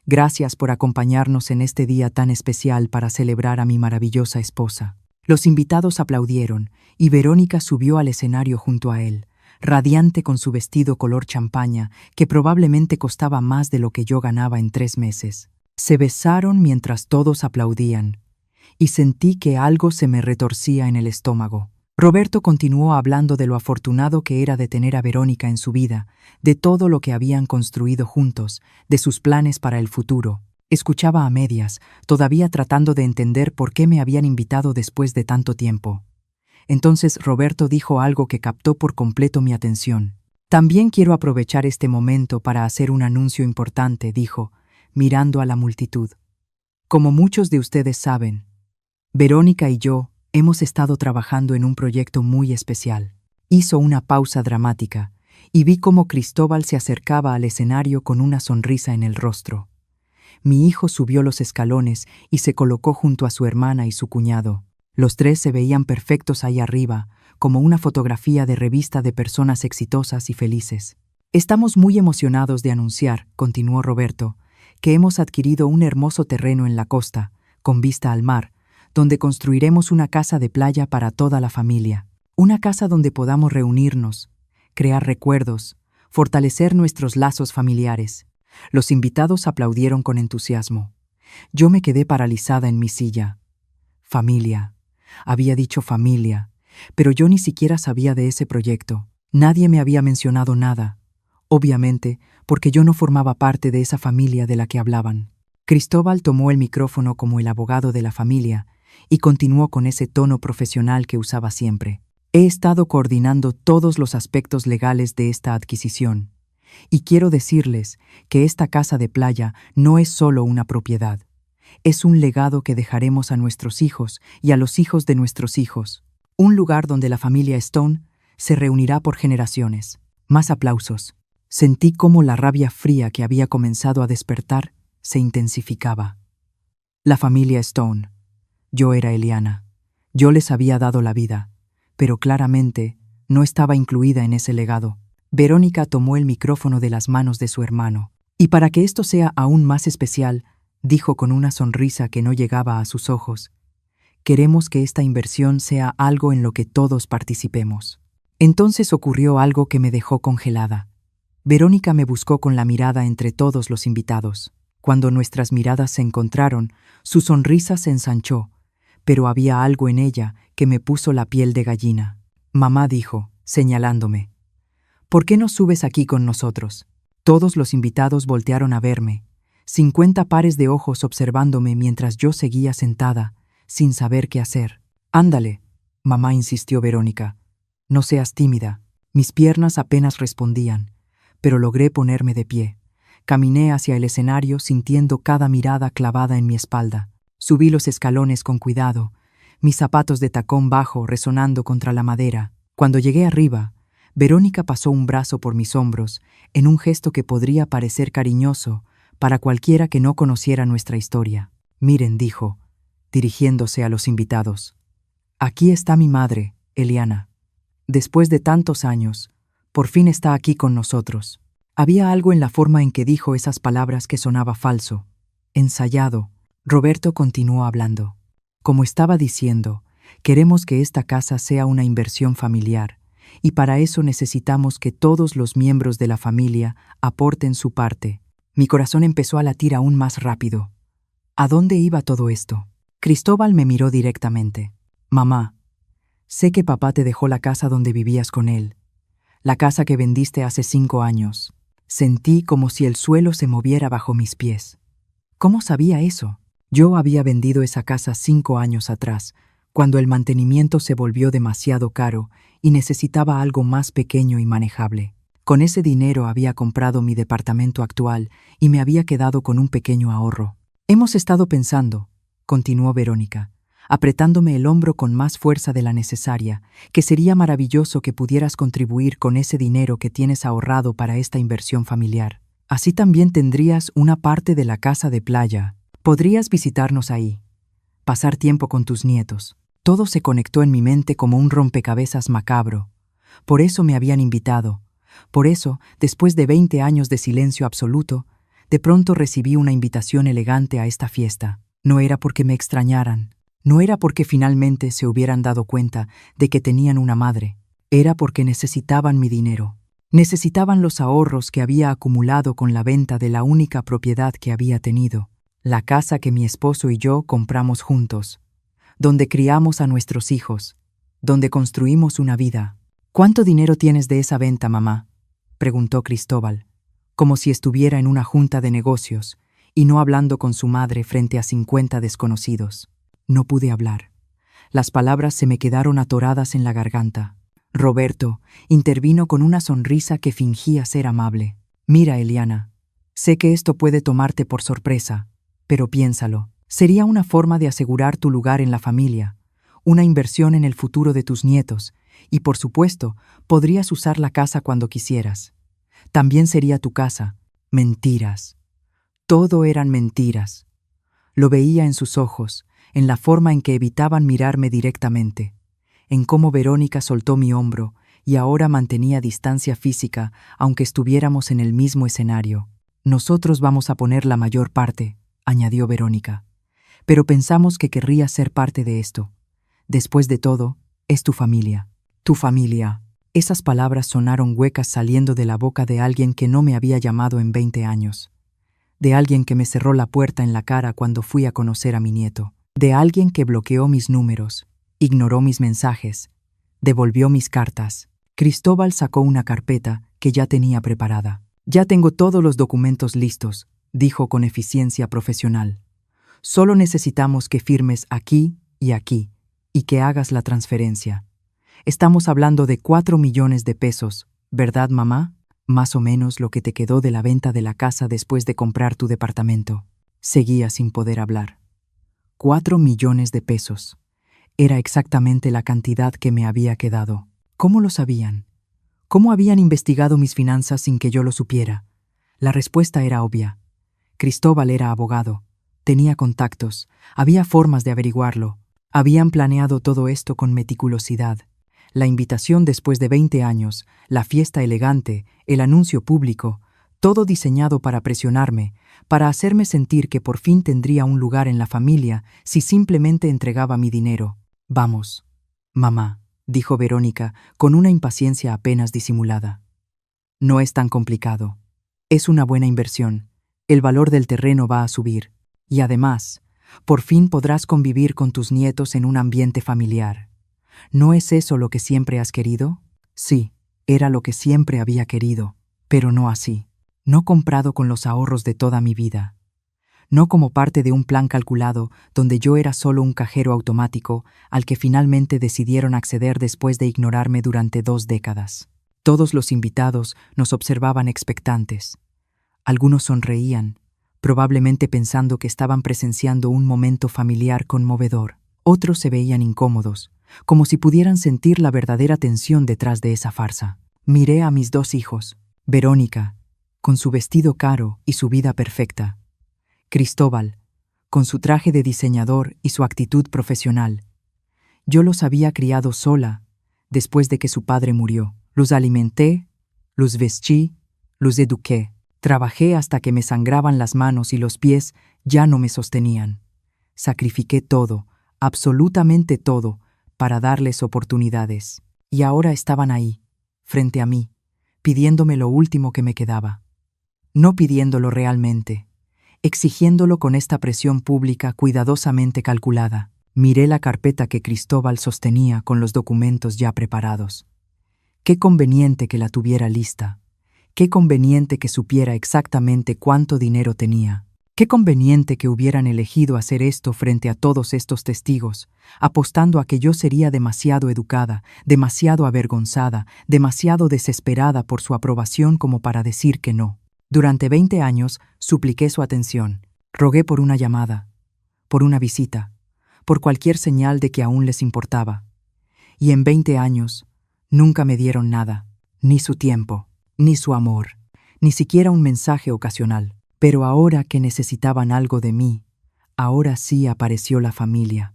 S1: Gracias por acompañarnos en este día tan especial para celebrar a mi maravillosa esposa. Los invitados aplaudieron y Verónica subió al escenario junto a él, radiante con su vestido color champaña que probablemente costaba más de lo que yo ganaba en 3 meses. Se besaron mientras todos aplaudían, y sentí que algo se me retorcía en el estómago. Roberto continuó hablando de lo afortunado que era de tener a Verónica en su vida, de todo lo que habían construido juntos, de sus planes para el futuro. Escuchaba a medias, todavía tratando de entender por qué me habían invitado después de tanto tiempo. Entonces Roberto dijo algo que captó por completo mi atención. También quiero aprovechar este momento para hacer un anuncio importante, dijo, mirando a la multitud. Como muchos de ustedes saben, Verónica y yo hemos estado trabajando en un proyecto muy especial. Hizo una pausa dramática y vi cómo Cristóbal se acercaba al escenario con una sonrisa en el rostro. Mi hijo subió los escalones y se colocó junto a su hermana y su cuñado. Los 3 se veían perfectos ahí arriba, como una fotografía de revista de personas exitosas y felices. Estamos muy emocionados de anunciar, continuó Roberto, que hemos adquirido un hermoso terreno en la costa, con vista al mar, donde construiremos una casa de playa para toda la familia. Una casa donde podamos reunirnos, crear recuerdos, fortalecer nuestros lazos familiares. Los invitados aplaudieron con entusiasmo. Yo me quedé paralizada en mi silla. Familia. Había dicho familia, pero yo ni siquiera sabía de ese proyecto. Nadie me había mencionado nada, obviamente porque yo no formaba parte de esa familia de la que hablaban. Cristóbal tomó el micrófono como el abogado de la familia y continuó con ese tono profesional que usaba siempre. He estado coordinando todos los aspectos legales de esta adquisición, y quiero decirles que esta casa de playa no es solo una propiedad. Es un legado que dejaremos a nuestros hijos y a los hijos de nuestros hijos. Un lugar donde la familia Stone se reunirá por generaciones. Más aplausos. Sentí cómo la rabia fría que había comenzado a despertar se intensificaba. La familia Stone. Yo era Eliana. Yo les había dado la vida, pero claramente no estaba incluida en ese legado. Verónica tomó el micrófono de las manos de su hermano. Y para que esto sea aún más especial, dijo con una sonrisa que no llegaba a sus ojos, queremos que esta inversión sea algo en lo que todos participemos. Entonces ocurrió algo que me dejó congelada. Verónica me buscó con la mirada entre todos los invitados. Cuando nuestras miradas se encontraron, su sonrisa se ensanchó, pero había algo en ella que me puso la piel de gallina. Mamá dijo, señalándome, ¿por qué no subes aquí con nosotros? Todos los invitados voltearon a verme, 50 pares de ojos observándome mientras yo seguía sentada, sin saber qué hacer. Ándale, mamá, insistió Verónica. No seas tímida. Mis piernas apenas respondían, pero logré ponerme de pie. Caminé hacia el escenario sintiendo cada mirada clavada en mi espalda. Subí los escalones con cuidado, mis zapatos de tacón bajo resonando contra la madera. Cuando llegué arriba, Verónica pasó un brazo por mis hombros en un gesto que podría parecer cariñoso para cualquiera que no conociera nuestra historia. Miren, dijo, dirigiéndose a los invitados. Aquí está mi madre, Eliana. Después de tantos años, por fin está aquí con nosotros. Había algo en la forma en que dijo esas palabras que sonaba falso, ensayado. Roberto continuó hablando. Como estaba diciendo, queremos que esta casa sea una inversión familiar, y para eso necesitamos que todos los miembros de la familia aporten su parte. Mi corazón empezó a latir aún más rápido. ¿A dónde iba todo esto? Cristóbal me miró directamente. Mamá, sé que papá te dejó la casa donde vivías con él, la casa que vendiste hace 5 años. Sentí como si el suelo se moviera bajo mis pies. ¿Cómo sabía eso? Yo había vendido esa casa 5 años atrás, cuando el mantenimiento se volvió demasiado caro y necesitaba algo más pequeño y manejable. Con ese dinero había comprado mi departamento actual y me había quedado con un pequeño ahorro. Hemos estado pensando, continuó Verónica, apretándome el hombro con más fuerza de la necesaria, que sería maravilloso que pudieras contribuir con ese dinero que tienes ahorrado para esta inversión familiar. Así también tendrías una parte de la casa de playa. Podrías visitarnos ahí, pasar tiempo con tus nietos. Todo se conectó en mi mente como un rompecabezas macabro. Por eso me habían invitado. Por eso, después de 20 años de silencio absoluto, de pronto recibí una invitación elegante a esta fiesta. No era porque me extrañaran. No era porque finalmente se hubieran dado cuenta de que tenían una madre. Era porque necesitaban mi dinero. Necesitaban los ahorros que había acumulado con la venta de la única propiedad que había tenido, la casa que mi esposo y yo compramos juntos, donde criamos a nuestros hijos, donde construimos una vida. ¿Cuánto dinero tienes de esa venta, mamá?, preguntó Cristóbal, como si estuviera en una junta de negocios y no hablando con su madre frente a 50 desconocidos. No pude hablar. Las palabras se me quedaron atoradas en la garganta. Roberto intervino con una sonrisa que fingía ser amable. Mira, Eliana, sé que esto puede tomarte por sorpresa, pero piénsalo. Sería una forma de asegurar tu lugar en la familia, una inversión en el futuro de tus nietos, y por supuesto, podrías usar la casa cuando quisieras. También sería tu casa. Mentiras. Todo eran mentiras. Lo veía en sus ojos, en la forma en que evitaban mirarme directamente, en cómo Verónica soltó mi hombro y ahora mantenía distancia física aunque estuviéramos en el mismo escenario. Nosotros vamos a poner la mayor parte, añadió Verónica, pero pensamos que querrías ser parte de esto. Después de todo, es tu familia. Tu familia. Esas palabras sonaron huecas saliendo de la boca de alguien que no me había llamado en 20 años. De alguien que me cerró la puerta en la cara cuando fui a conocer a mi nieto. De alguien que bloqueó mis números, ignoró mis mensajes, devolvió mis cartas. Cristóbal sacó una carpeta que ya tenía preparada. Ya tengo todos los documentos listos, dijo con eficiencia profesional. Solo necesitamos que firmes aquí y que hagas la transferencia. Estamos hablando de 4 millones de pesos, ¿verdad, mamá? Más o menos lo que te quedó de la venta de la casa después de comprar tu departamento. Seguía sin poder hablar. 4 millones de pesos. Era exactamente la cantidad que me había quedado. ¿Cómo lo sabían? ¿Cómo habían investigado mis finanzas sin que yo lo supiera? La respuesta era obvia. Cristóbal era abogado. Tenía contactos. Había formas de averiguarlo. Habían planeado todo esto con meticulosidad. La invitación después de 20 años, la fiesta elegante, el anuncio público, todo diseñado para presionarme, para hacerme sentir que por fin tendría un lugar en la familia si simplemente entregaba mi dinero. Vamos, mamá, dijo Verónica con una impaciencia apenas disimulada. No es tan complicado. Es una buena inversión. El valor del terreno va a subir. Y además, por fin podrás convivir con tus nietos en un ambiente familiar. ¿No es eso lo que siempre has querido? Sí, era lo que siempre había querido, pero no así. No comprado con los ahorros de toda mi vida. No como parte de un plan calculado donde yo era solo un cajero automático al que finalmente decidieron acceder después de ignorarme durante 2 décadas. Todos los invitados nos observaban expectantes. Algunos sonreían, probablemente pensando que estaban presenciando un momento familiar conmovedor. Otros se veían incómodos, como si pudieran sentir la verdadera tensión detrás de esa farsa. Miré a mis 2 hijos, Verónica, con su vestido caro y su vida perfecta. Cristóbal, con su traje de diseñador y su actitud profesional. Yo los había criado sola, después de que su padre murió. Los alimenté, los vestí, los eduqué. Trabajé hasta que me sangraban las manos y los pies ya no me sostenían. Sacrifiqué todo, absolutamente todo, para darles oportunidades. Y ahora estaban ahí, frente a mí, pidiéndome lo último que me quedaba. No pidiéndolo realmente, exigiéndolo con esta presión pública cuidadosamente calculada. Miré la carpeta que Cristóbal sostenía con los documentos ya preparados. Qué conveniente que la tuviera lista. Qué conveniente que supiera exactamente cuánto dinero tenía. Qué conveniente que hubieran elegido hacer esto frente a todos estos testigos, apostando a que yo sería demasiado educada, demasiado avergonzada, demasiado desesperada por su aprobación como para decir que no. Durante 20 años supliqué su atención, rogué por una llamada, por una visita, por cualquier señal de que aún les importaba. Y en 20 años nunca me dieron nada, ni su tiempo, ni su amor, ni siquiera un mensaje ocasional. Pero ahora que necesitaban algo de mí, ahora sí apareció la familia.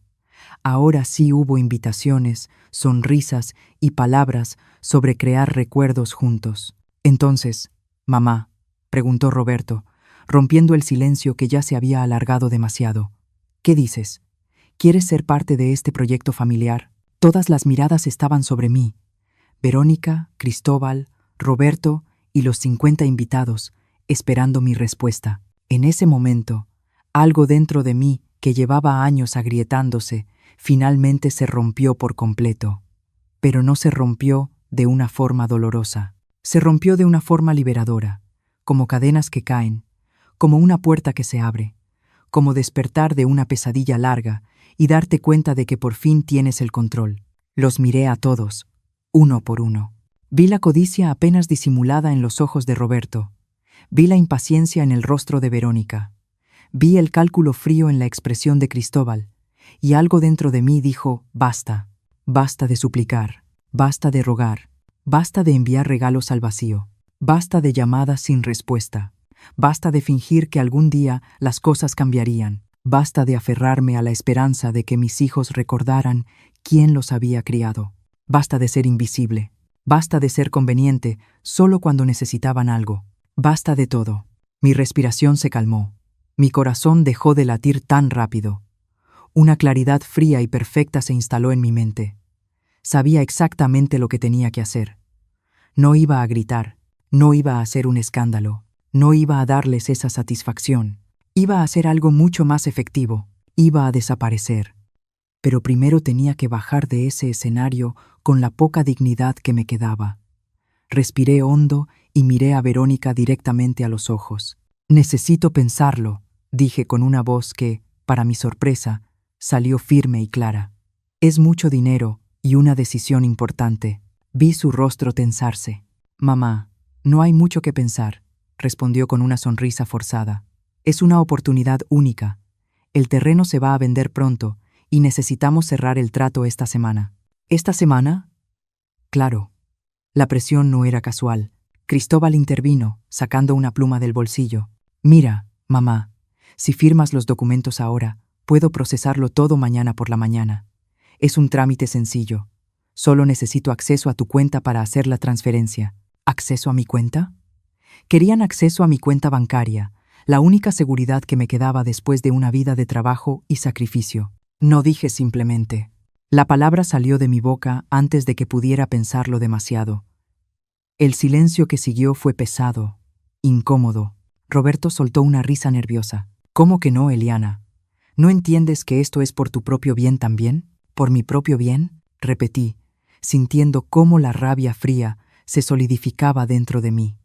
S1: Ahora sí hubo invitaciones, sonrisas y palabras sobre crear recuerdos juntos. Entonces, mamá, preguntó Roberto, rompiendo el silencio que ya se había alargado demasiado. ¿Qué dices? ¿Quieres ser parte de este proyecto familiar? Todas las miradas estaban sobre mí. Verónica, Cristóbal, Roberto y los 50 invitados, esperando mi respuesta. En ese momento, algo dentro de mí que llevaba años agrietándose, finalmente se rompió por completo. Pero no se rompió de una forma dolorosa. Se rompió de una forma liberadora, como cadenas que caen, como una puerta que se abre, como despertar de una pesadilla larga y darte cuenta de que por fin tienes el control. Los miré a todos, uno por uno. Vi la codicia apenas disimulada en los ojos de Roberto. Vi la impaciencia en el rostro de Verónica. Vi el cálculo frío en la expresión de Cristóbal. Y algo dentro de mí dijo, basta. Basta de suplicar. Basta de rogar. Basta de enviar regalos al vacío. Basta de llamadas sin respuesta. Basta de fingir que algún día las cosas cambiarían. Basta de aferrarme a la esperanza de que mis hijos recordaran quién los había criado. Basta de ser invisible. Basta de ser conveniente solo cuando necesitaban algo. Basta de todo. Mi respiración se calmó. Mi corazón dejó de latir tan rápido. Una claridad fría y perfecta se instaló en mi mente. Sabía exactamente lo que tenía que hacer. No iba a gritar, no iba a hacer un escándalo, no iba a darles esa satisfacción. Iba a hacer algo mucho más efectivo. Iba a desaparecer. Pero primero tenía que bajar de ese escenario con la poca dignidad que me quedaba. Respiré hondo y miré a Verónica directamente a los ojos. Necesito pensarlo, dije con una voz que, para mi sorpresa, salió firme y clara. Es mucho dinero y una decisión importante. Vi su rostro tensarse. Mamá, no hay mucho que pensar, respondió con una sonrisa forzada. Es una oportunidad única. El terreno se va a vender pronto y necesitamos cerrar el trato esta semana. ¿Esta semana? Claro. La presión no era casual. Cristóbal intervino, sacando una pluma del bolsillo. Mira, mamá, si firmas los documentos ahora, puedo procesarlo todo mañana por la mañana. Es un trámite sencillo. Solo necesito acceso a tu cuenta para hacer la transferencia. ¿Acceso a mi cuenta? Querían acceso a mi cuenta bancaria, la única seguridad que me quedaba después de una vida de trabajo y sacrificio. No dije simplemente. La palabra salió de mi boca antes de que pudiera pensarlo demasiado. El silencio que siguió fue pesado, incómodo. Roberto soltó una risa nerviosa. ¿Cómo que no, Eliana? ¿No entiendes que esto es por tu propio bien también? ¿Por mi propio bien? Repetí, sintiendo cómo la rabia fría se solidificaba dentro de mí.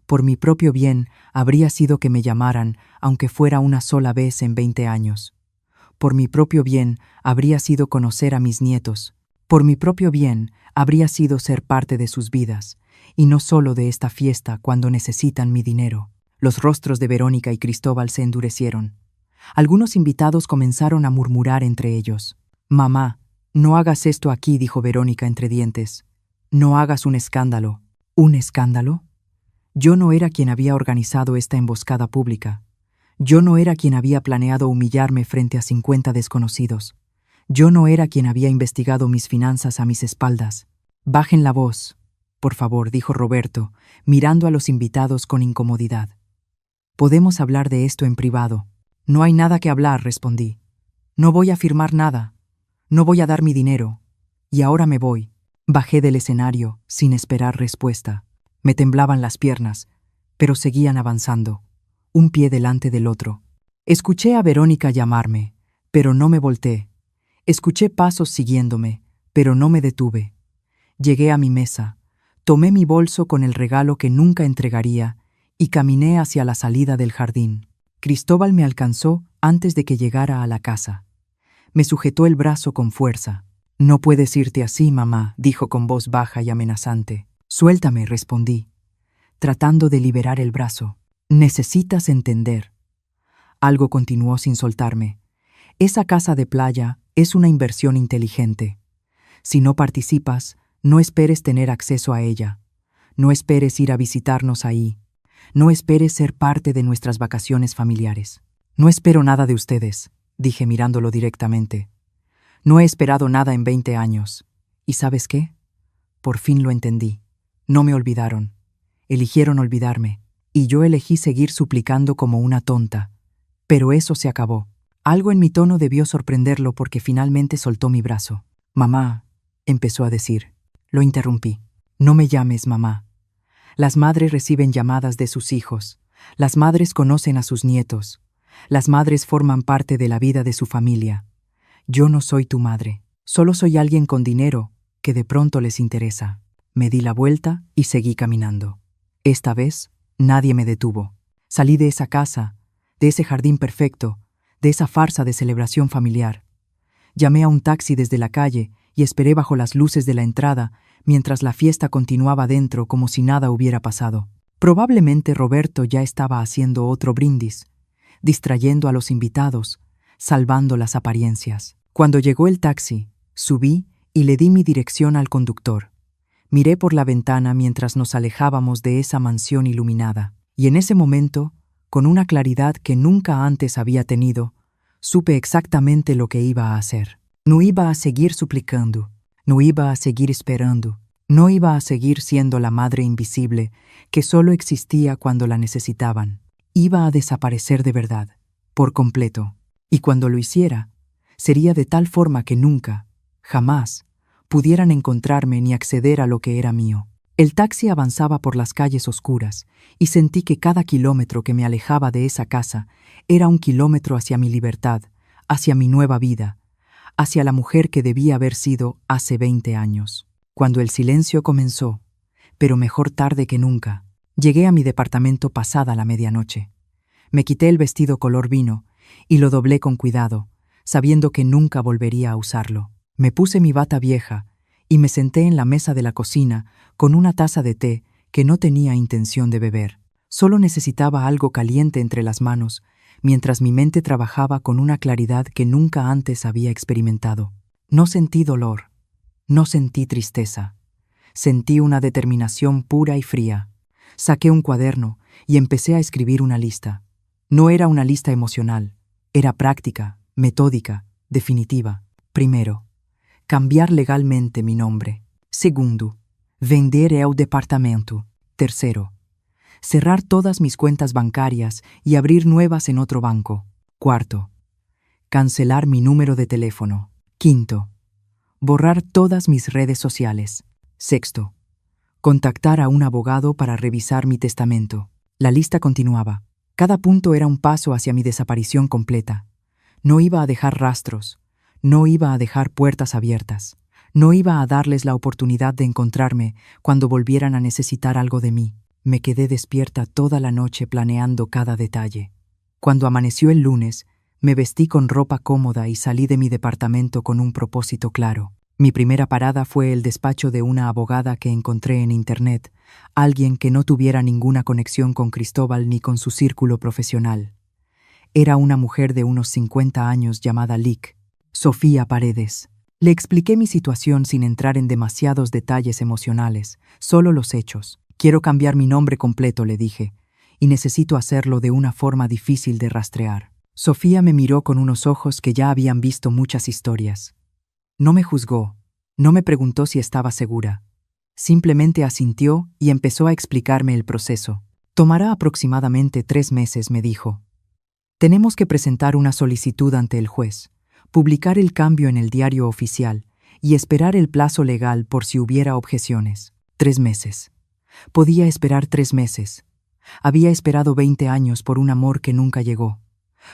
S1: Por mi propio bien habría sido que me llamaran, aunque fuera una sola vez en 20 años. Por mi propio bien habría sido conocer a mis nietos. Por mi propio bien habría sido ser parte de sus vidas, y no solo de esta fiesta cuando necesitan mi dinero. Los rostros de Verónica y Cristóbal se endurecieron. Algunos invitados comenzaron a murmurar entre ellos. «Mamá, no hagas esto aquí», dijo Verónica entre dientes. «No hagas un escándalo». ¿Un escándalo? Yo no era quien había organizado esta emboscada pública. Yo no era quien había planeado humillarme frente a 50 desconocidos. Yo no era quien había investigado mis finanzas a mis espaldas. «Bajen la voz, por favor», dijo Roberto, mirando a los invitados con incomodidad. «Podemos hablar de esto en privado». «No hay nada que hablar», respondí. «No voy a firmar nada. No voy a dar mi dinero. Y ahora me voy». Bajé del escenario, sin esperar respuesta. Me temblaban las piernas, pero seguían avanzando, un pie delante del otro. Escuché a Verónica llamarme, pero no me volteé. Escuché pasos siguiéndome, pero no me detuve. Llegué a mi mesa, tomé mi bolso con el regalo que nunca entregaría y caminé hacia la salida del jardín. Cristóbal me alcanzó antes de que llegara a la casa. Me sujetó el brazo con fuerza. «No puedes irte así, mamá», dijo con voz baja y amenazante. «Suéltame», respondí, tratando de liberar el brazo. «Necesitas entender». Algo continuó sin soltarme. «Esa casa de playa es una inversión inteligente. Si no participas, no esperes tener acceso a ella. No esperes ir a visitarnos ahí. No esperes ser parte de nuestras vacaciones familiares». «No espero nada de ustedes», dije mirándolo directamente. «No he esperado nada en 20 años. ¿Y sabes qué? Por fin lo entendí. No me olvidaron. Eligieron olvidarme. Y yo elegí seguir suplicando como una tonta. Pero eso se acabó». Algo en mi tono debió sorprenderlo porque finalmente soltó mi brazo. «Mamá», empezó a decir. Lo interrumpí. «No me llames mamá. Las madres reciben llamadas de sus hijos. Las madres conocen a sus nietos. Las madres forman parte de la vida de su familia. Yo no soy tu madre. Solo soy alguien con dinero que de pronto les interesa». Me di la vuelta y seguí caminando. Esta vez, nadie me detuvo. Salí de esa casa, de ese jardín perfecto, de esa farsa de celebración familiar. Llamé a un taxi desde la calle y esperé bajo las luces de la entrada mientras la fiesta continuaba dentro como si nada hubiera pasado. Probablemente Roberto ya estaba haciendo otro brindis, distrayendo a los invitados, salvando las apariencias. Cuando llegó el taxi, subí y le di mi dirección al conductor. Miré por la ventana mientras nos alejábamos de esa mansión iluminada, y en ese momento, con una claridad que nunca antes había tenido, supe exactamente lo que iba a hacer. No iba a seguir suplicando, no iba a seguir esperando, no iba a seguir siendo la madre invisible que solo existía cuando la necesitaban. Iba a desaparecer de verdad, por completo, y cuando lo hiciera, sería de tal forma que nunca, jamás, pudieran encontrarme ni acceder a lo que era mío. El taxi avanzaba por las calles oscuras y sentí que cada kilómetro que me alejaba de esa casa era un kilómetro hacia mi libertad, hacia mi nueva vida, hacia la mujer que debía haber sido hace 20 años. Cuando el silencio comenzó, pero mejor tarde que nunca, llegué a mi departamento pasada la medianoche. Me quité el vestido color vino y lo doblé con cuidado, sabiendo que nunca volvería a usarlo. Me puse mi bata vieja y me senté en la mesa de la cocina con una taza de té que no tenía intención de beber. Solo necesitaba algo caliente entre las manos, mientras mi mente trabajaba con una claridad que nunca antes había experimentado. No sentí dolor, no sentí tristeza. Sentí una determinación pura y fría. Saqué un cuaderno y empecé a escribir una lista. No era una lista emocional, era práctica, metódica, definitiva. Primero, cambiar legalmente mi nombre. Segundo, vender el departamento. Tercero, cerrar todas mis cuentas bancarias y abrir nuevas en otro banco. Cuarto, cancelar mi número de teléfono. Quinto, borrar todas mis redes sociales. Sexto, contactar a un abogado para revisar mi testamento. La lista continuaba. Cada punto era un paso hacia mi desaparición completa. No iba a dejar rastros, no iba a dejar puertas abiertas, no iba a darles la oportunidad de encontrarme cuando volvieran a necesitar algo de mí. Me quedé despierta toda la noche planeando cada detalle. Cuando amaneció el lunes, me vestí con ropa cómoda y salí de mi departamento con un propósito claro. Mi primera parada fue el despacho de una abogada que encontré en internet, alguien que no tuviera ninguna conexión con Cristóbal ni con su círculo profesional. Era una mujer de unos 50 años llamada Lic, Sofía Paredes. Le expliqué mi situación sin entrar en demasiados detalles emocionales, solo los hechos. Quiero cambiar mi nombre completo, le dije, y necesito hacerlo de una forma difícil de rastrear. Sofía me miró con unos ojos que ya habían visto muchas historias. No me juzgó, no me preguntó si estaba segura. Simplemente asintió y empezó a explicarme el proceso. Tomará aproximadamente 3 meses, me dijo. Tenemos que presentar una solicitud ante el juez, publicar el cambio en el diario oficial y esperar el plazo legal por si hubiera objeciones. 3 meses. Podía esperar 3 meses. Había esperado 20 años por un amor que nunca llegó.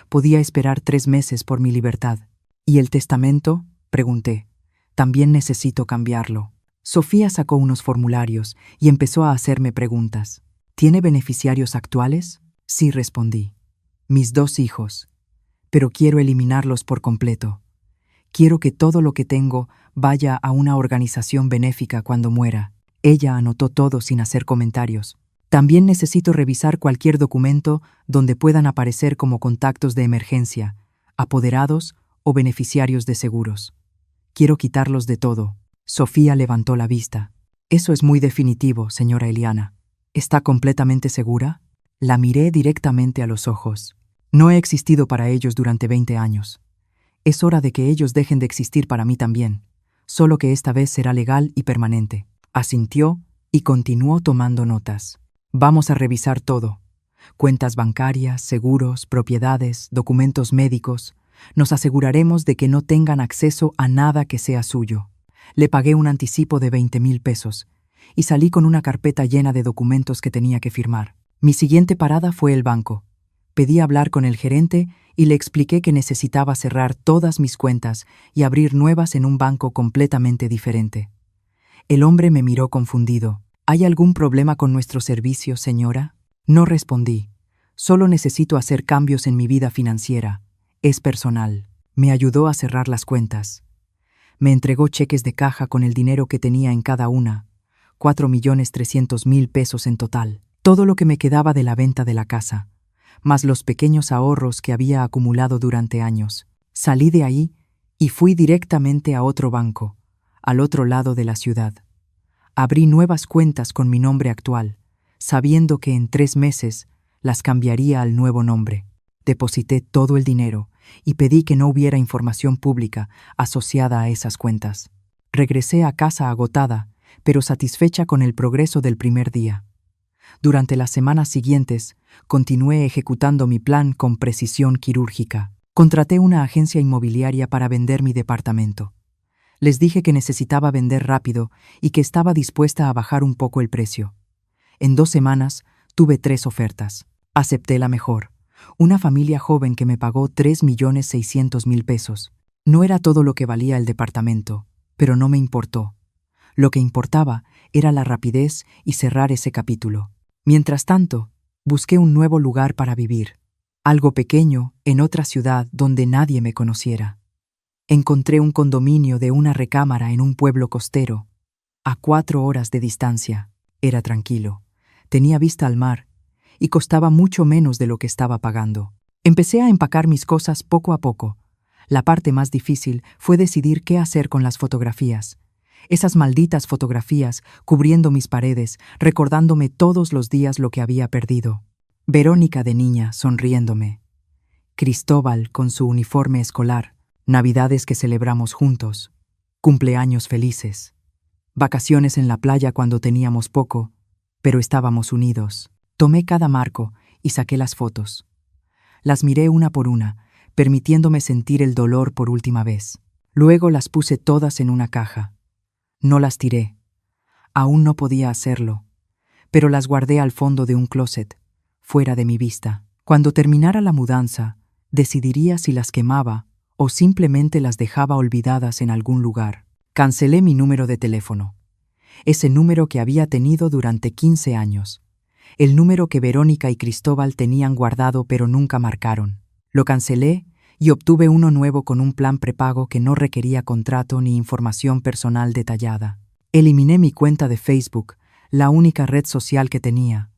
S1: Podía esperar 3 meses por mi libertad. ¿Y el testamento?, pregunté. También necesito cambiarlo. Sofía sacó unos formularios y empezó a hacerme preguntas. ¿Tiene beneficiarios actuales? Sí, respondí. Mis 2 hijos. Pero quiero eliminarlos por completo. Quiero que todo lo que tengo vaya a una organización benéfica cuando muera. Ella anotó todo sin hacer comentarios. También necesito revisar cualquier documento donde puedan aparecer como contactos de emergencia, apoderados o beneficiarios de seguros. Quiero quitarlos de todo. Sofía levantó la vista. Eso es muy definitivo, señora Eliana. ¿Está completamente segura? La miré directamente a los ojos. No he existido para ellos durante 20 años. Es hora de que ellos dejen de existir para mí también, solo que esta vez será legal y permanente. Asintió y continuó tomando notas. Vamos a revisar todo. Cuentas bancarias, seguros, propiedades, documentos médicos. Nos aseguraremos de que no tengan acceso a nada que sea suyo. Le pagué un anticipo de 20,000 pesos y salí con una carpeta llena de documentos que tenía que firmar. Mi siguiente parada fue el banco. Pedí hablar con el gerente y le expliqué que necesitaba cerrar todas mis cuentas y abrir nuevas en un banco completamente diferente. El hombre me miró confundido. ¿Hay algún problema con nuestro servicio, señora? No respondí. Solo necesito hacer cambios en mi vida financiera. Es personal. Me ayudó a cerrar las cuentas. Me entregó cheques de caja con el dinero que tenía en cada una, 4,300,000 pesos en total. Todo lo que me quedaba de la venta de la casa, más los pequeños ahorros que había acumulado durante años. Salí de ahí y fui directamente a otro banco, al otro lado de la ciudad. Abrí nuevas cuentas con mi nombre actual, sabiendo que en 3 meses las cambiaría al nuevo nombre. Deposité todo el dinero y pedí que no hubiera información pública asociada a esas cuentas. Regresé a casa agotada, pero satisfecha con el progreso del primer día. Durante las semanas siguientes, continué ejecutando mi plan con precisión quirúrgica. Contraté una agencia inmobiliaria para vender mi departamento. Les dije que necesitaba vender rápido y que estaba dispuesta a bajar un poco el precio. En 2 semanas, tuve 3 ofertas. Acepté la mejor. Una familia joven que me pagó 3,600,000 pesos. No era todo lo que valía el departamento, pero no me importó. Lo que importaba era la rapidez y cerrar ese capítulo. Mientras tanto, busqué un nuevo lugar para vivir. Algo pequeño, en otra ciudad donde nadie me conociera. Encontré un condominio de una recámara en un pueblo costero, a 4 horas de distancia. Era tranquilo, tenía vista al mar y costaba mucho menos de lo que estaba pagando. Empecé a empacar mis cosas poco a poco. La parte más difícil fue decidir qué hacer con las fotografías. Esas malditas fotografías cubriendo mis paredes, recordándome todos los días lo que había perdido. Verónica de niña sonriéndome. Cristóbal con su uniforme escolar. Navidades que celebramos juntos. Cumpleaños felices. Vacaciones en la playa cuando teníamos poco, pero estábamos unidos. Tomé cada marco y saqué las fotos. Las miré una por una, permitiéndome sentir el dolor por última vez. Luego las puse todas en una caja. No las tiré. Aún no podía hacerlo, pero las guardé al fondo de un closet, fuera de mi vista. Cuando terminara la mudanza, decidiría si las quemaba o simplemente las dejaba olvidadas en algún lugar. Cancelé mi número de teléfono. Ese número que había tenido durante 15 años. El número que Verónica y Cristóbal tenían guardado pero nunca marcaron. Lo cancelé y obtuve uno nuevo con un plan prepago que no requería contrato ni información personal detallada. Eliminé mi cuenta de Facebook, la única red social que tenía.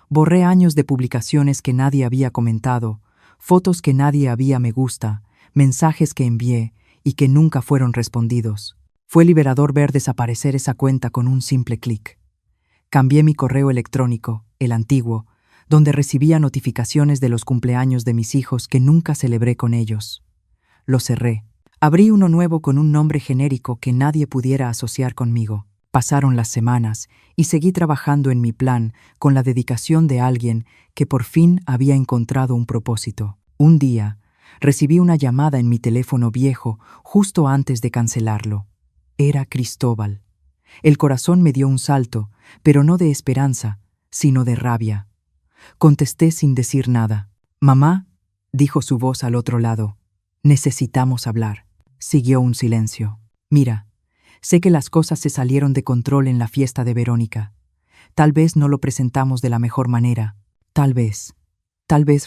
S1: Borré años de publicaciones que nadie había comentado, fotos que nadie había me gusta, mensajes que envié y que nunca fueron respondidos. Fue liberador ver desaparecer esa cuenta con un simple clic. Cambié mi correo electrónico, el antiguo, donde recibía notificaciones de los cumpleaños de mis hijos que nunca celebré con ellos. Lo cerré. Abrí uno nuevo con un nombre genérico que nadie pudiera asociar conmigo. Pasaron las semanas y seguí trabajando en mi plan con la dedicación de alguien que por fin había encontrado un propósito. Un día, recibí una llamada en mi teléfono viejo justo antes de cancelarlo. Era Cristóbal. El corazón me dio un salto, pero no de esperanza, sino de rabia. Contesté sin decir nada. «Mamá», dijo su voz al otro lado, «necesitamos hablar». Siguió un silencio. «Mira, sé que las cosas se salieron de control en la fiesta de Verónica. Tal vez no lo presentamos de la mejor manera. Tal vez,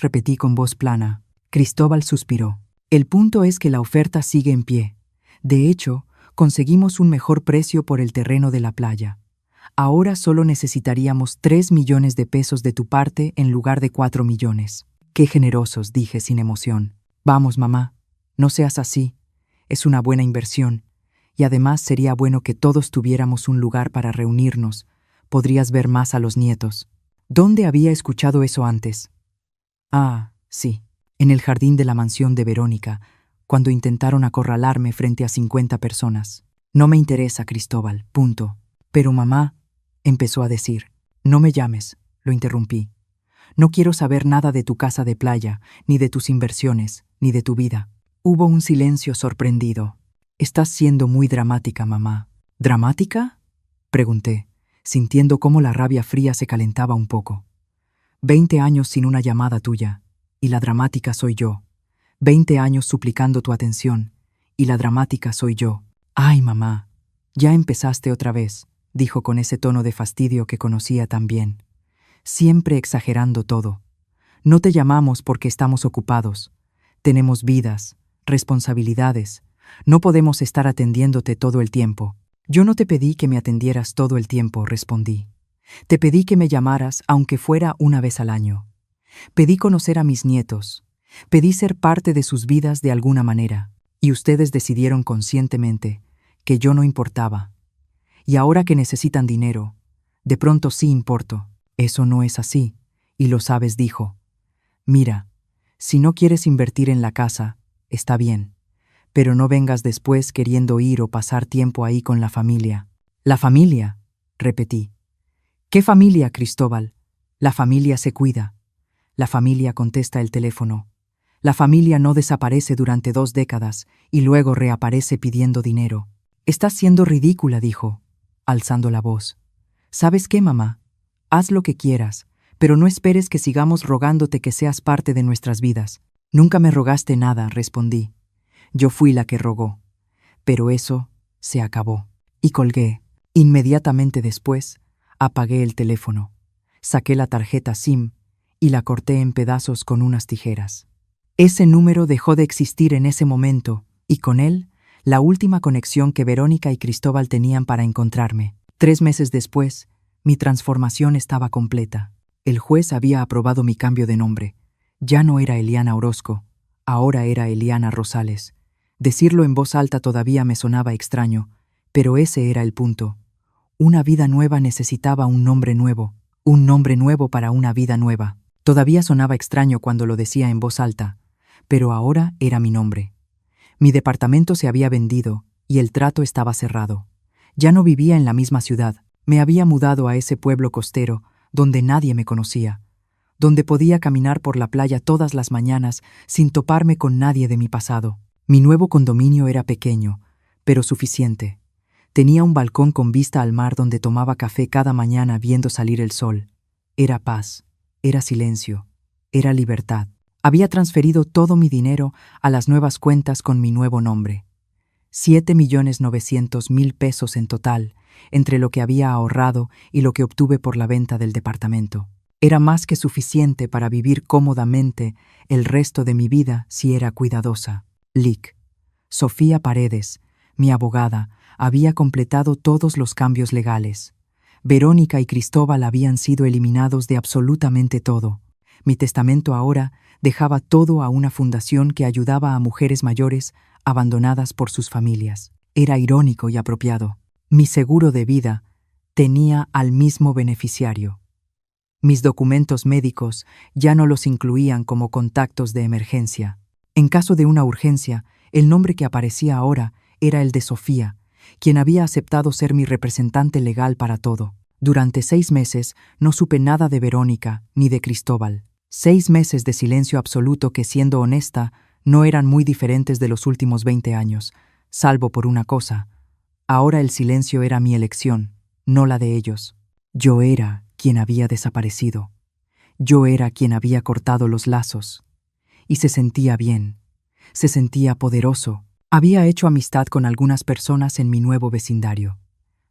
S1: repetí con voz plana. Cristóbal suspiró. «El punto es que la oferta sigue en pie. De hecho, conseguimos un mejor precio por el terreno de la playa. Ahora solo necesitaríamos 3 millones de pesos de tu parte en lugar de 4 millones. Qué generosos», dije sin emoción. «Vamos, mamá, no seas así. Es una buena inversión. Y además sería bueno que todos tuviéramos un lugar para reunirnos. Podrías ver más a los nietos». ¿Dónde había escuchado eso antes? Ah, sí, en el jardín de la mansión de Verónica, cuando intentaron acorralarme frente a 50 personas. «No me interesa, Cristóbal, punto». «Pero mamá», empezó a decir. «No me llames», lo interrumpí. «No quiero saber nada de tu casa de playa, ni de tus inversiones, ni de tu vida». Hubo un silencio sorprendido. «Estás siendo muy dramática, mamá». «¿Dramática?», pregunté, sintiendo cómo la rabia fría se calentaba un poco. 20 años sin una llamada tuya, y la dramática soy yo. 20 años suplicando tu atención, y la dramática soy yo. «Ay, mamá, ya empezaste otra vez», dijo con ese tono de fastidio que conocía tan bien. «Siempre exagerando todo. No te llamamos porque estamos ocupados. Tenemos vidas, responsabilidades. No podemos estar atendiéndote todo el tiempo». «Yo no te pedí que me atendieras todo el tiempo», respondí. «Te pedí que me llamaras aunque fuera una vez al año. Pedí conocer a mis nietos. Pedí ser parte de sus vidas de alguna manera. Y ustedes decidieron conscientemente que yo no importaba. Y ahora que necesitan dinero, de pronto sí importo». «Eso no es así, y lo sabes», dijo. «Mira, si no quieres invertir en la casa, está bien, pero no vengas después queriendo ir o pasar tiempo ahí con la familia». «¿La familia?», repetí. «¿Qué familia, Cristóbal? La familia se cuida. La familia contesta el teléfono. La familia no desaparece durante 2 décadas y luego reaparece pidiendo dinero». «Estás siendo ridícula», dijo, alzando la voz. «¿Sabes qué, mamá? Haz lo que quieras, pero no esperes que sigamos rogándote que seas parte de nuestras vidas». «Nunca me rogaste nada», respondí. «Yo fui la que rogó. Pero eso se acabó». Y colgué. Inmediatamente después, apagué el teléfono. Saqué la tarjeta SIM y la corté en pedazos con unas tijeras. Ese número dejó de existir en ese momento, y con él, la última conexión que Verónica y Cristóbal tenían para encontrarme. 3 meses después, mi transformación estaba completa. El juez había aprobado mi cambio de nombre. Ya no era Eliana Orozco, ahora era Eliana Rosales. Decirlo en voz alta todavía me sonaba extraño, pero ese era el punto. Una vida nueva necesitaba un nombre nuevo para una vida nueva. Todavía sonaba extraño cuando lo decía en voz alta, pero ahora era mi nombre. Mi departamento se había vendido y el trato estaba cerrado. Ya no vivía en la misma ciudad. Me había mudado a ese pueblo costero donde nadie me conocía, donde podía caminar por la playa todas las mañanas sin toparme con nadie de mi pasado. Mi nuevo condominio era pequeño, pero suficiente. Tenía un balcón con vista al mar donde tomaba café cada mañana viendo salir el sol. Era paz, era silencio, era libertad. Había transferido todo mi dinero a las nuevas cuentas con mi nuevo nombre. 7.900.000 pesos en total, entre lo que había ahorrado y lo que obtuve por la venta del departamento. Era más que suficiente para vivir cómodamente el resto de mi vida si era cuidadosa. Lic. Sofía Paredes, mi abogada, había completado todos los cambios legales. Verónica y Cristóbal habían sido eliminados de absolutamente todo. Mi testamento ahora dejaba todo a una fundación que ayudaba a mujeres mayores abandonadas por sus familias. Era irónico y apropiado. Mi seguro de vida tenía al mismo beneficiario. Mis documentos médicos ya no los incluían como contactos de emergencia. En caso de una urgencia, el nombre que aparecía ahora era el de Sofía, quien había aceptado ser mi representante legal para todo. Durante 6 meses no supe nada de Verónica ni de Cristóbal. 6 meses de silencio absoluto que, siendo honesta, no eran muy diferentes de los últimos 20 años, salvo por una cosa. Ahora el silencio era mi elección, no la de ellos. Yo era quien había desaparecido. Yo era quien había cortado los lazos. Y se sentía bien. Se sentía poderoso. Había hecho amistad con algunas personas en mi nuevo vecindario.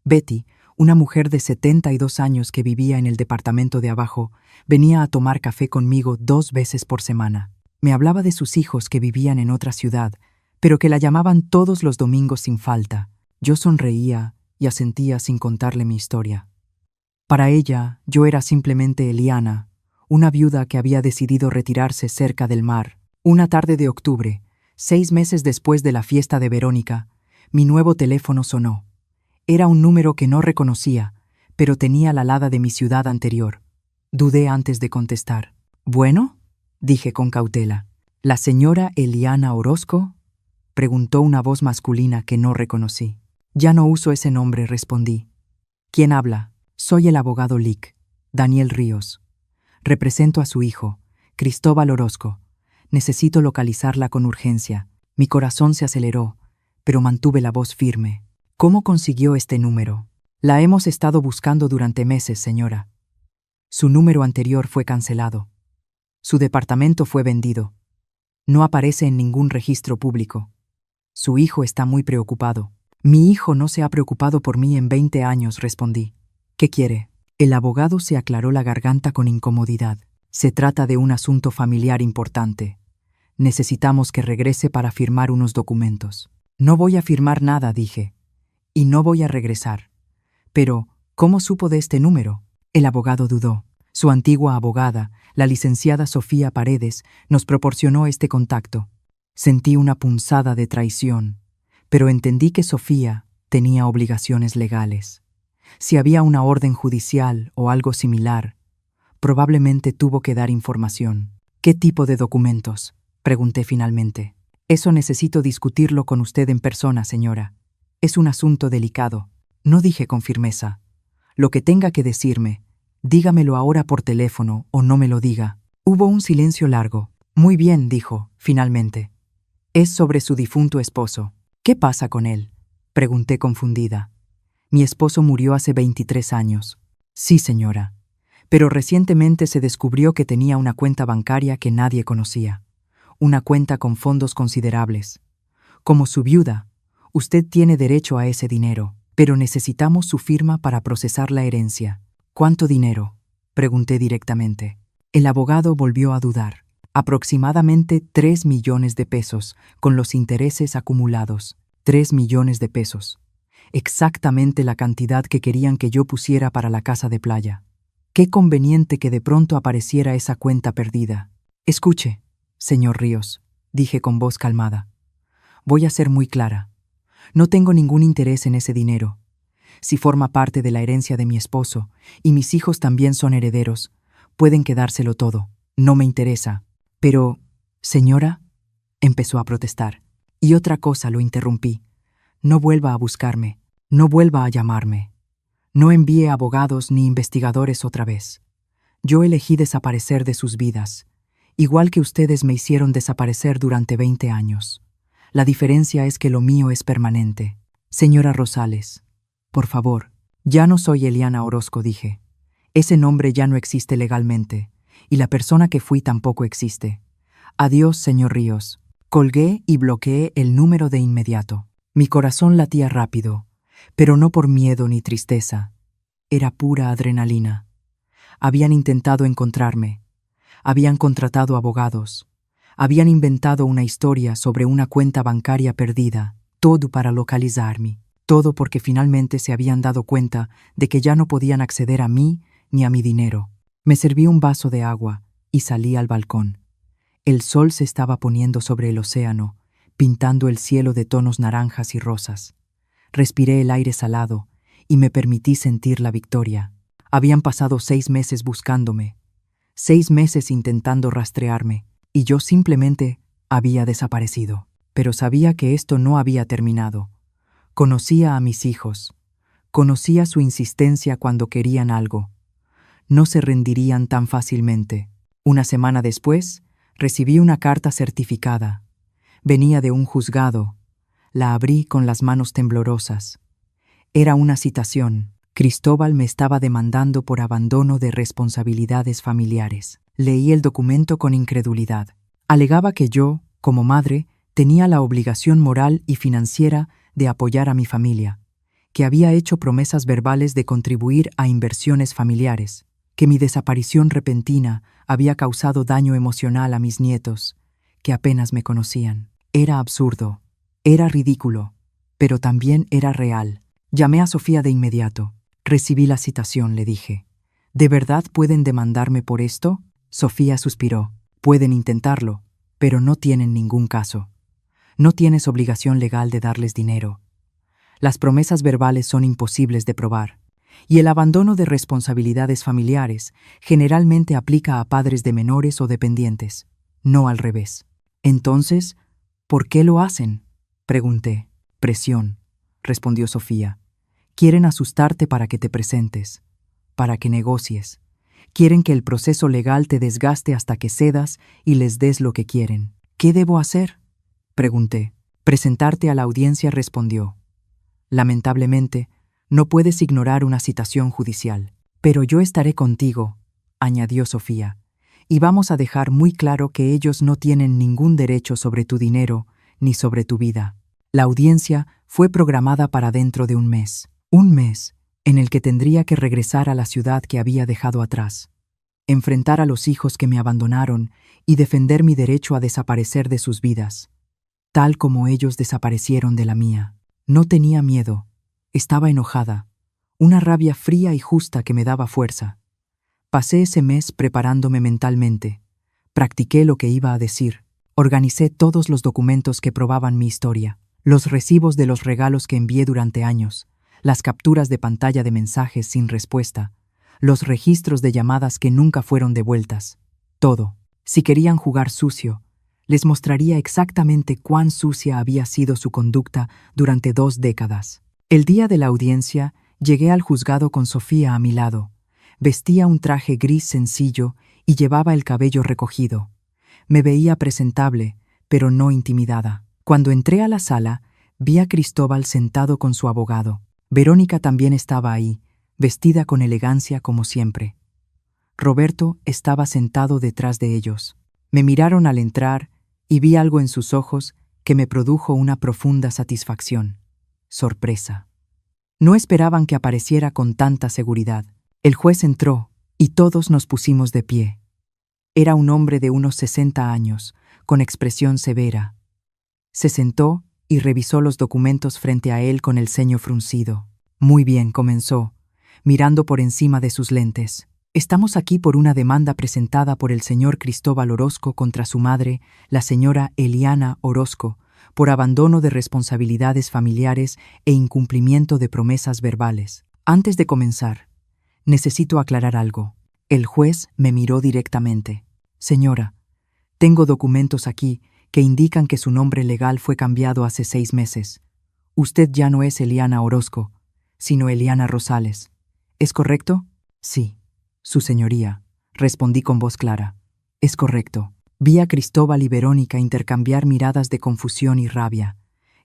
S1: Betty, una mujer de 72 años que vivía en el departamento de abajo, venía a tomar café conmigo 2 veces por semana. Me hablaba de sus hijos que vivían en otra ciudad, pero que la llamaban todos los domingos sin falta. Yo sonreía y asentía sin contarle mi historia. Para ella, yo era simplemente Eliana, una viuda que había decidido retirarse cerca del mar. Una tarde de octubre, 6 meses después de la fiesta de Verónica, mi nuevo teléfono sonó. Era un número que no reconocía, pero tenía la alada de mi ciudad anterior. Dudé antes de contestar. «¿Bueno?», dije con cautela. «¿La señora Eliana Orozco?», preguntó una voz masculina que no reconocí. «Ya no uso ese nombre», respondí. «¿Quién habla?». «Soy el abogado Lic, Daniel Ríos. Represento a su hijo, Cristóbal Orozco. Necesito localizarla con urgencia». Mi corazón se aceleró, pero mantuve la voz firme. «¿Cómo consiguió este número?». «La hemos estado buscando durante meses, señora. Su número anterior fue cancelado. Su departamento fue vendido. No aparece en ningún registro público. Su hijo está muy preocupado». «Mi hijo no se ha preocupado por mí en 20 años», respondí. «¿Qué quiere?». El abogado se aclaró la garganta con incomodidad. «Se trata de un asunto familiar importante. Necesitamos que regrese para firmar unos documentos». «No voy a firmar nada», dije. «Y no voy a regresar». «Pero, ¿cómo supo de este número?». El abogado dudó. Su antigua abogada, la licenciada Sofía Paredes, nos proporcionó este contacto. Sentí una punzada de traición, pero entendí que Sofía tenía obligaciones legales. Si había una orden judicial o algo similar, probablemente tuvo que dar información. «¿Qué tipo de documentos?», pregunté finalmente. «Eso necesito discutirlo con usted en persona, señora. Es un asunto delicado». No dije con firmeza. «Lo que tenga que decirme, dígamelo ahora por teléfono o no me lo diga». Hubo un silencio largo. «Muy bien», dijo, finalmente. «Es sobre su difunto esposo». «¿Qué pasa con él?», pregunté confundida. «Mi esposo murió hace 23 años». «Sí, señora. Pero recientemente se descubrió que tenía una cuenta bancaria que nadie conocía. Una cuenta con fondos considerables. Como su viuda, usted tiene derecho a ese dinero, pero necesitamos su firma para procesar la herencia». «¿Cuánto dinero?», pregunté directamente. El abogado volvió a dudar. Aproximadamente 3 millones de pesos, con los intereses acumulados. 3 millones de pesos. Exactamente la cantidad que querían que yo pusiera para la casa de playa. Qué conveniente que de pronto apareciera esa cuenta perdida. Escuche, señor Ríos, dije con voz calmada. Voy a ser muy clara. No tengo ningún interés en ese dinero. Si forma parte de la herencia de mi esposo, y mis hijos también son herederos, pueden quedárselo todo. No me interesa. Pero, señora, empezó a protestar. Y otra cosa, lo interrumpí. No vuelva a buscarme. No vuelva a llamarme. No envíe abogados ni investigadores otra vez. Yo elegí desaparecer de sus vidas, igual que ustedes me hicieron desaparecer durante 20 años. La diferencia es que lo mío es permanente. Señora Rosales, por favor, ya no soy Eliana Orozco, dije. Ese nombre ya no existe legalmente, y la persona que fui tampoco existe. Adiós, señor Ríos. Colgué y bloqueé el número de inmediato. Mi corazón latía rápido, pero no por miedo ni tristeza. Era pura adrenalina. Habían intentado encontrarme. Habían contratado abogados. Habían inventado una historia sobre una cuenta bancaria perdida, todo para localizarme. Todo porque finalmente se habían dado cuenta de que ya no podían acceder a mí ni a mi dinero. Me serví un vaso de agua y salí al balcón. El sol se estaba poniendo sobre el océano, pintando el cielo de tonos naranjas y rosas. Respiré el aire salado y me permití sentir la victoria. Habían pasado 6 meses buscándome, 6 meses intentando rastrearme, y yo simplemente había desaparecido. Pero sabía que esto no había terminado. Conocía a mis hijos. Conocía su insistencia cuando querían algo. No se rendirían tan fácilmente. Una semana después, recibí una carta certificada. Venía de un juzgado. La abrí con las manos temblorosas. Era una citación. Cristóbal me estaba demandando por abandono de responsabilidades familiares. Leí el documento con incredulidad. Alegaba que yo, como madre, tenía la obligación moral y financiera de apoyar a mi familia, que había hecho promesas verbales de contribuir a inversiones familiares, que mi desaparición repentina había causado daño emocional a mis nietos, que apenas me conocían. Era absurdo, era ridículo, pero también era real. Llamé a Sofía de inmediato. Recibí la citación, le dije. ¿De verdad pueden demandarme por esto? Sofía suspiró. Pueden intentarlo, pero no tienen ningún caso. No tienes obligación legal de darles dinero. Las promesas verbales son imposibles de probar, y el abandono de responsabilidades familiares generalmente aplica a padres de menores o dependientes, no al revés. Entonces, ¿por qué lo hacen? Pregunté. Presión, respondió Sofía. Quieren asustarte para que te presentes, para que negocies. Quieren que el proceso legal te desgaste hasta que cedas y les des lo que quieren. ¿Qué debo hacer? Pregunté. Presentarte a la audiencia, respondió. Lamentablemente, no puedes ignorar una citación judicial. Pero yo estaré contigo, añadió Sofía, y vamos a dejar muy claro que ellos no tienen ningún derecho sobre tu dinero ni sobre tu vida. La audiencia fue programada para dentro de un mes en el que tendría que regresar a la ciudad que había dejado atrás, enfrentar a los hijos que me abandonaron y defender mi derecho a desaparecer de sus vidas, tal como ellos desaparecieron de la mía. No tenía miedo, estaba enojada, una rabia fría y justa que me daba fuerza. Pasé ese mes preparándome mentalmente, practiqué lo que iba a decir, organicé todos los documentos que probaban mi historia, los recibos de los regalos que envié durante años, las capturas de pantalla de mensajes sin respuesta, los registros de llamadas que nunca fueron devueltas. Todo. Si querían jugar sucio, les mostraría exactamente cuán sucia había sido su conducta durante 2 décadas. El día de la audiencia, llegué al juzgado con Sofía a mi lado. Vestía un traje gris sencillo y llevaba el cabello recogido. Me veía presentable, pero no intimidada. Cuando entré a la sala, vi a Cristóbal sentado con su abogado. Verónica también estaba ahí, vestida con elegancia como siempre. Roberto estaba sentado detrás de ellos. Me miraron al entrar y vi algo en sus ojos que me produjo una profunda satisfacción. Sorpresa. No esperaban que apareciera con tanta seguridad. El juez entró y todos nos pusimos de pie. Era un hombre de unos 60 años, con expresión severa. Se sentó y revisó los documentos frente a él con el ceño fruncido. Muy bien, comenzó, mirando por encima de sus lentes. Estamos aquí por una demanda presentada por el señor Cristóbal Orozco contra su madre, la señora Eliana Orozco, por abandono de responsabilidades familiares e incumplimiento de promesas verbales. Antes de comenzar, necesito aclarar algo. El juez me miró directamente. Señora, tengo documentos aquí que indican que su nombre legal fue cambiado hace 6 meses. Usted ya no es Eliana Orozco, sino Eliana Rosales. ¿Es correcto? Sí, su señoría, respondí con voz clara. Es correcto. Vi a Cristóbal y Verónica intercambiar miradas de confusión y rabia.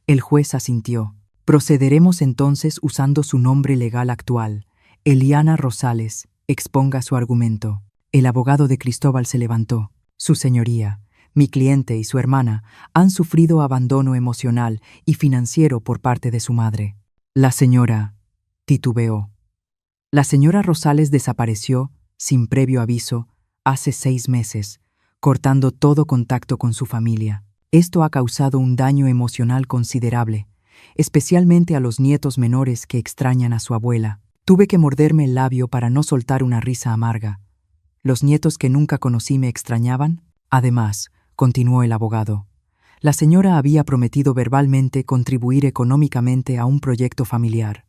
S1: El juez asintió. Procederemos entonces usando su nombre legal actual. Eliana Rosales, exponga su argumento. El abogado de Cristóbal se levantó. Su señoría, mi cliente y su hermana han sufrido abandono emocional y financiero por parte de su madre. La señora titubeó. La señora Rosales desapareció, sin previo aviso, hace 6 meses, cortando todo contacto con su familia. Esto ha causado un daño emocional considerable, especialmente a los nietos menores que extrañan a su abuela. Tuve que morderme el labio para no soltar una risa amarga. ¿Los nietos que nunca conocí me extrañaban? Además, continuó el abogado, la señora había prometido verbalmente contribuir económicamente a un proyecto familiar,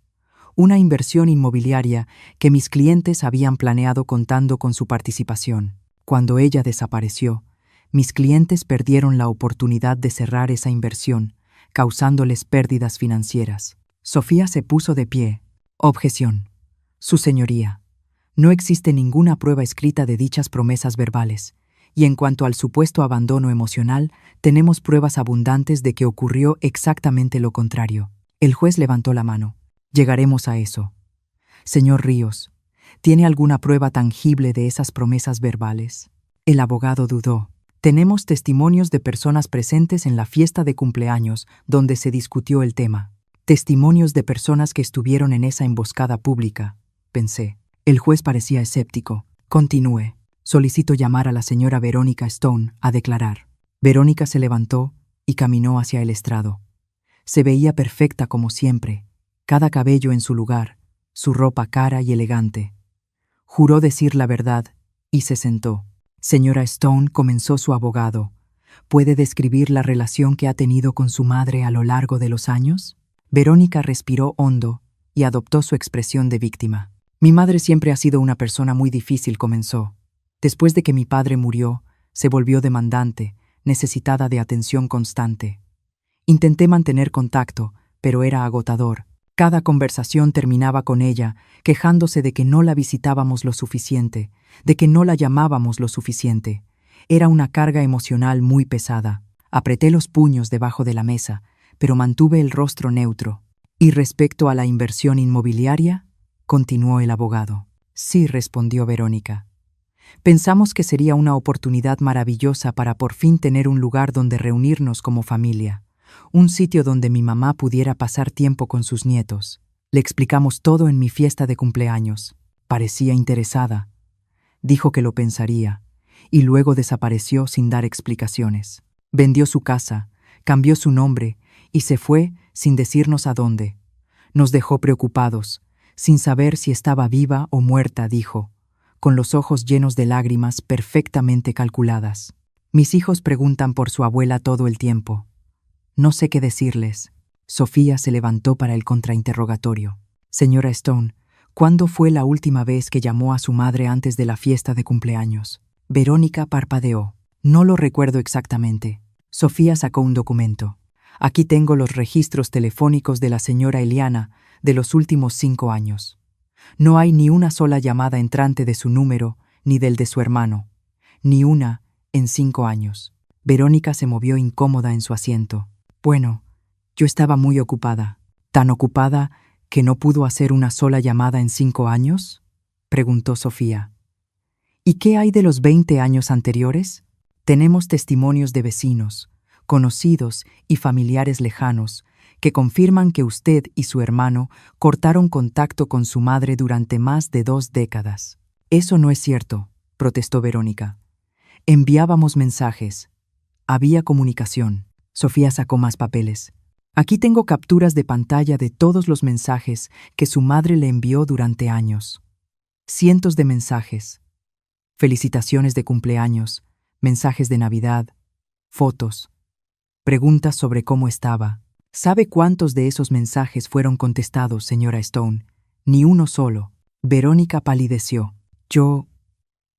S1: una inversión inmobiliaria que mis clientes habían planeado contando con su participación. Cuando ella desapareció, mis clientes perdieron la oportunidad de cerrar esa inversión, causándoles pérdidas financieras. Sofía se puso de pie. Objeción. Su señoría, no existe ninguna prueba escrita de dichas promesas verbales, y en cuanto al supuesto abandono emocional, tenemos pruebas abundantes de que ocurrió exactamente lo contrario. El juez levantó la mano. Llegaremos a eso. Señor Ríos, ¿tiene alguna prueba tangible de esas promesas verbales? El abogado dudó. Tenemos testimonios de personas presentes en la fiesta de cumpleaños donde se discutió el tema. Testimonios de personas que estuvieron en esa emboscada pública, pensé. El juez parecía escéptico. Continúe. Solicito llamar a la señora Verónica Stone a declarar. Verónica se levantó y caminó hacia el estrado. Se veía perfecta como siempre, cada cabello en su lugar, su ropa cara y elegante. Juró decir la verdad y se sentó. Señora Stone, comenzó su abogado, ¿puede describir la relación que ha tenido con su madre a lo largo de los años? Verónica respiró hondo y adoptó su expresión de víctima. Mi madre siempre ha sido una persona muy difícil, comenzó. Después de que mi padre murió, se volvió demandante, necesitada de atención constante. Intenté mantener contacto, pero era agotador. Cada conversación terminaba con ella, quejándose de que no la visitábamos lo suficiente, de que no la llamábamos lo suficiente. Era una carga emocional muy pesada. Apreté los puños debajo de la mesa, pero mantuve el rostro neutro. ¿Y respecto a la inversión inmobiliaria?, continuó el abogado. Sí, respondió Verónica. Pensamos que sería una oportunidad maravillosa para por fin tener un lugar donde reunirnos como familia. Un sitio donde mi mamá pudiera pasar tiempo con sus nietos. Le explicamos todo en mi fiesta de cumpleaños. Parecía interesada. Dijo que lo pensaría, y luego desapareció sin dar explicaciones. Vendió su casa, cambió su nombre, y se fue sin decirnos a dónde. Nos dejó preocupados, sin saber si estaba viva o muerta, dijo, con los ojos llenos de lágrimas perfectamente calculadas. Mis hijos preguntan por su abuela todo el tiempo. No sé qué decirles. Sofía se levantó para el contrainterrogatorio. Señora Stone, ¿cuándo fue la última vez que llamó a su madre antes de la fiesta de cumpleaños? Verónica parpadeó. No lo recuerdo exactamente. Sofía sacó un documento. Aquí tengo los registros telefónicos de la señora Eliana de los últimos 5 años. No hay ni una sola llamada entrante de su número ni del de su hermano. Ni una en 5 años. Verónica se movió incómoda en su asiento. Bueno, yo estaba muy ocupada. ¿Tan ocupada que no pudo hacer una sola llamada en 5 años? Preguntó Sofía. ¿Y qué hay de los 20 años anteriores? Tenemos testimonios de vecinos, conocidos y familiares lejanos que confirman que usted y su hermano cortaron contacto con su madre durante más de 2 décadas. Eso no es cierto, protestó Verónica. Enviábamos mensajes. Había comunicación. Sofía sacó más papeles. Aquí tengo capturas de pantalla de todos los mensajes que su madre le envió durante años. Cientos de mensajes. Felicitaciones de cumpleaños, mensajes de Navidad, fotos, preguntas sobre cómo estaba. ¿Sabe cuántos de esos mensajes fueron contestados, señora Stone? Ni uno solo. Verónica palideció.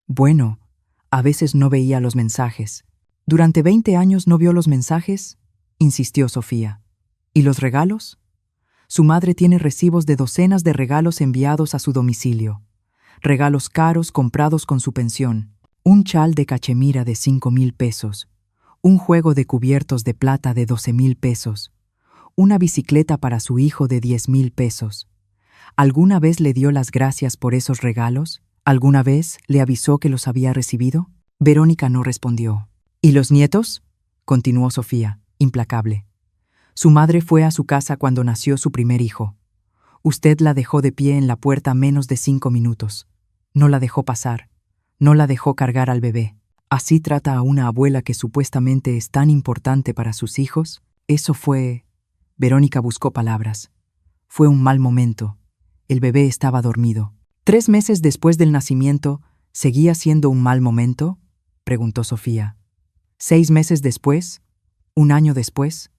S1: Bueno, a veces no veía los mensajes. ¿Durante 20 años no vio los mensajes?, insistió Sofía. ¿Y los regalos? Su madre tiene recibos de docenas de regalos enviados a su domicilio. Regalos caros comprados con su pensión. Un chal de cachemira de 5,000 pesos. Un juego de cubiertos de plata de 12,000 pesos. Una bicicleta para su hijo de 10,000 pesos. ¿Alguna vez le dio las gracias por esos regalos? ¿Alguna vez le avisó que los había recibido? Verónica no respondió. ¿Y los nietos?, continuó Sofía, implacable. Su madre fue a su casa cuando nació su primer hijo. Usted la dejó de pie en la puerta menos de 5 minutos. No la dejó pasar. No la dejó cargar al bebé. ¿Así trata a una abuela que supuestamente es tan importante para sus hijos? Eso fue... Verónica buscó palabras. Fue un mal momento. El bebé estaba dormido. 3 meses después del nacimiento, ¿seguía siendo un mal momento?, preguntó Sofía. 6 meses después, 1 año después.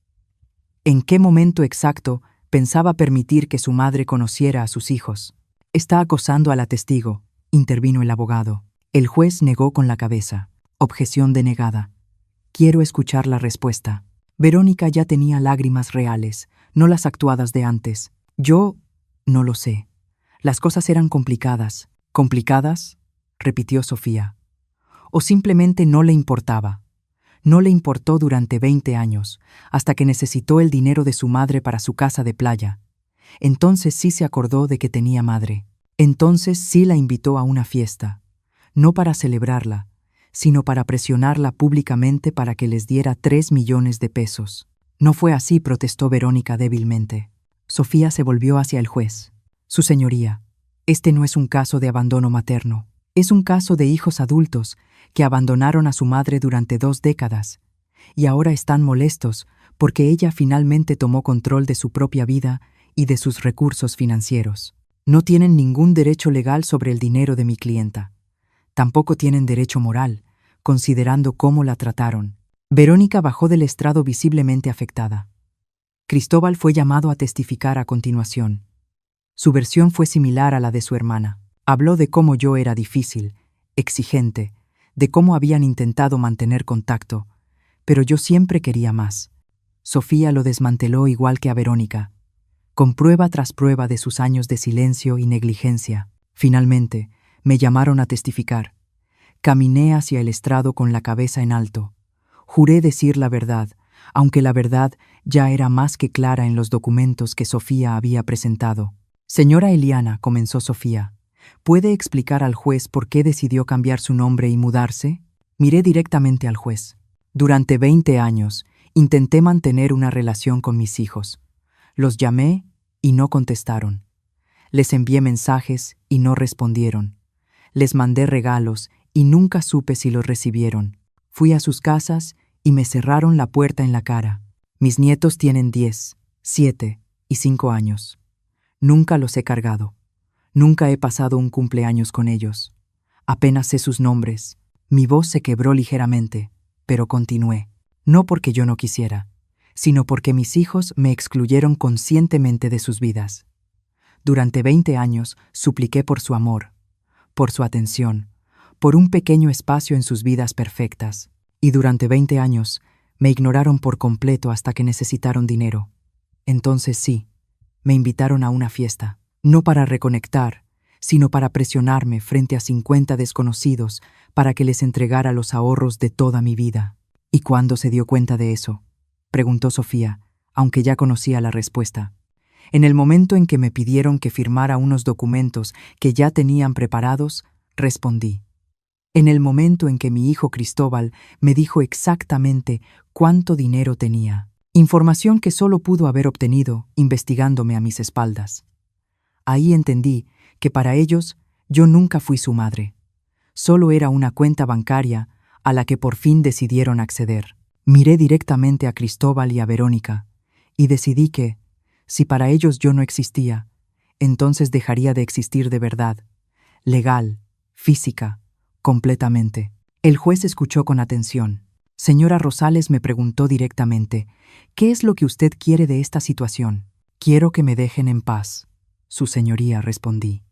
S1: ¿En qué momento exacto pensaba permitir que su madre conociera a sus hijos? Está acosando a la testigo, intervino el abogado. El juez negó con la cabeza. Objeción denegada. Quiero escuchar la respuesta. Verónica ya tenía lágrimas reales, no las actuadas de antes. Yo no lo sé. Las cosas eran complicadas. ¿Complicadas?, repitió Sofía. ¿O simplemente no le importaba? No le importó durante 20 años, hasta que necesitó el dinero de su madre para su casa de playa. Entonces sí se acordó de que tenía madre. Entonces sí la invitó a una fiesta. No para celebrarla, sino para presionarla públicamente para que les diera 3 millones de pesos. No fue así, protestó Verónica débilmente. Sofía se volvió hacia el juez. Su señoría, este no es un caso de abandono materno. Es un caso de hijos adultos que abandonaron a su madre durante 2 décadas y ahora están molestos porque ella finalmente tomó control de su propia vida y de sus recursos financieros. No tienen ningún derecho legal sobre el dinero de mi clienta. Tampoco tienen derecho moral, considerando cómo la trataron. Verónica bajó del estrado visiblemente afectada. Cristóbal fue llamado a testificar a continuación. Su versión fue similar a la de su hermana. Habló de cómo yo era difícil, exigente, de cómo habían intentado mantener contacto, pero yo siempre quería más. Sofía lo desmanteló igual que a Verónica, con prueba tras prueba de sus años de silencio y negligencia. Finalmente, me llamaron a testificar. Caminé hacia el estrado con la cabeza en alto. Juré decir la verdad, aunque la verdad ya era más que clara en los documentos que Sofía había presentado. Señora Eliana, comenzó Sofía, ¿puede explicar al juez por qué decidió cambiar su nombre y mudarse? Miré directamente al juez. Durante 20 años intenté mantener una relación con mis hijos. Los llamé y no contestaron. Les envié mensajes y no respondieron. Les mandé regalos y nunca supe si los recibieron. Fui a sus casas y me cerraron la puerta en la cara. Mis nietos tienen 10, 7 y 5 años. Nunca los he cargado. Nunca he pasado un cumpleaños con ellos. Apenas sé sus nombres. Mi voz se quebró ligeramente, pero continué. No porque yo no quisiera, sino porque mis hijos me excluyeron conscientemente de sus vidas. Durante 20 años supliqué por su amor, por su atención, por un pequeño espacio en sus vidas perfectas. Y durante 20 años me ignoraron por completo hasta que necesitaron dinero. Entonces sí, me invitaron a una fiesta, no para reconectar, sino para presionarme frente a 50 desconocidos para que les entregara los ahorros de toda mi vida. ¿Y cuándo se dio cuenta de eso?, preguntó Sofía, aunque ya conocía la respuesta. En el momento en que me pidieron que firmara unos documentos que ya tenían preparados, respondí. En el momento en que mi hijo Cristóbal me dijo exactamente cuánto dinero tenía. Información que solo pudo haber obtenido investigándome a mis espaldas. Ahí entendí que para ellos yo nunca fui su madre. Solo era una cuenta bancaria a la que por fin decidieron acceder. Miré directamente a Cristóbal y a Verónica, y decidí que, si para ellos yo no existía, entonces dejaría de existir de verdad, legal, física, completamente. El juez escuchó con atención. Señora Rosales me preguntó directamente, ¿qué es lo que usted quiere de esta situación? Quiero que me dejen en paz, su señoría, respondí.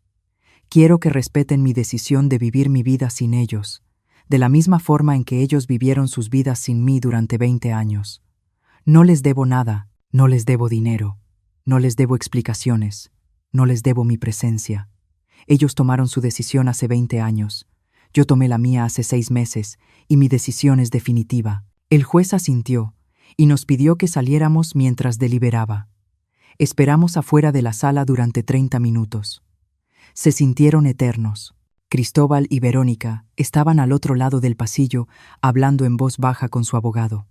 S1: Quiero que respeten mi decisión de vivir mi vida sin ellos, de la misma forma en que ellos vivieron sus vidas sin mí durante 20 años. No les debo nada, no les debo dinero, no les debo explicaciones, no les debo mi presencia. Ellos tomaron su decisión hace 20 años. Yo tomé la mía hace 6 meses, y mi decisión es definitiva. El juez asintió, y nos pidió que saliéramos mientras deliberaba. Esperamos afuera de la sala durante 30 minutos. Se sintieron eternos. Cristóbal y Verónica estaban al otro lado del pasillo, hablando en voz baja con su abogado.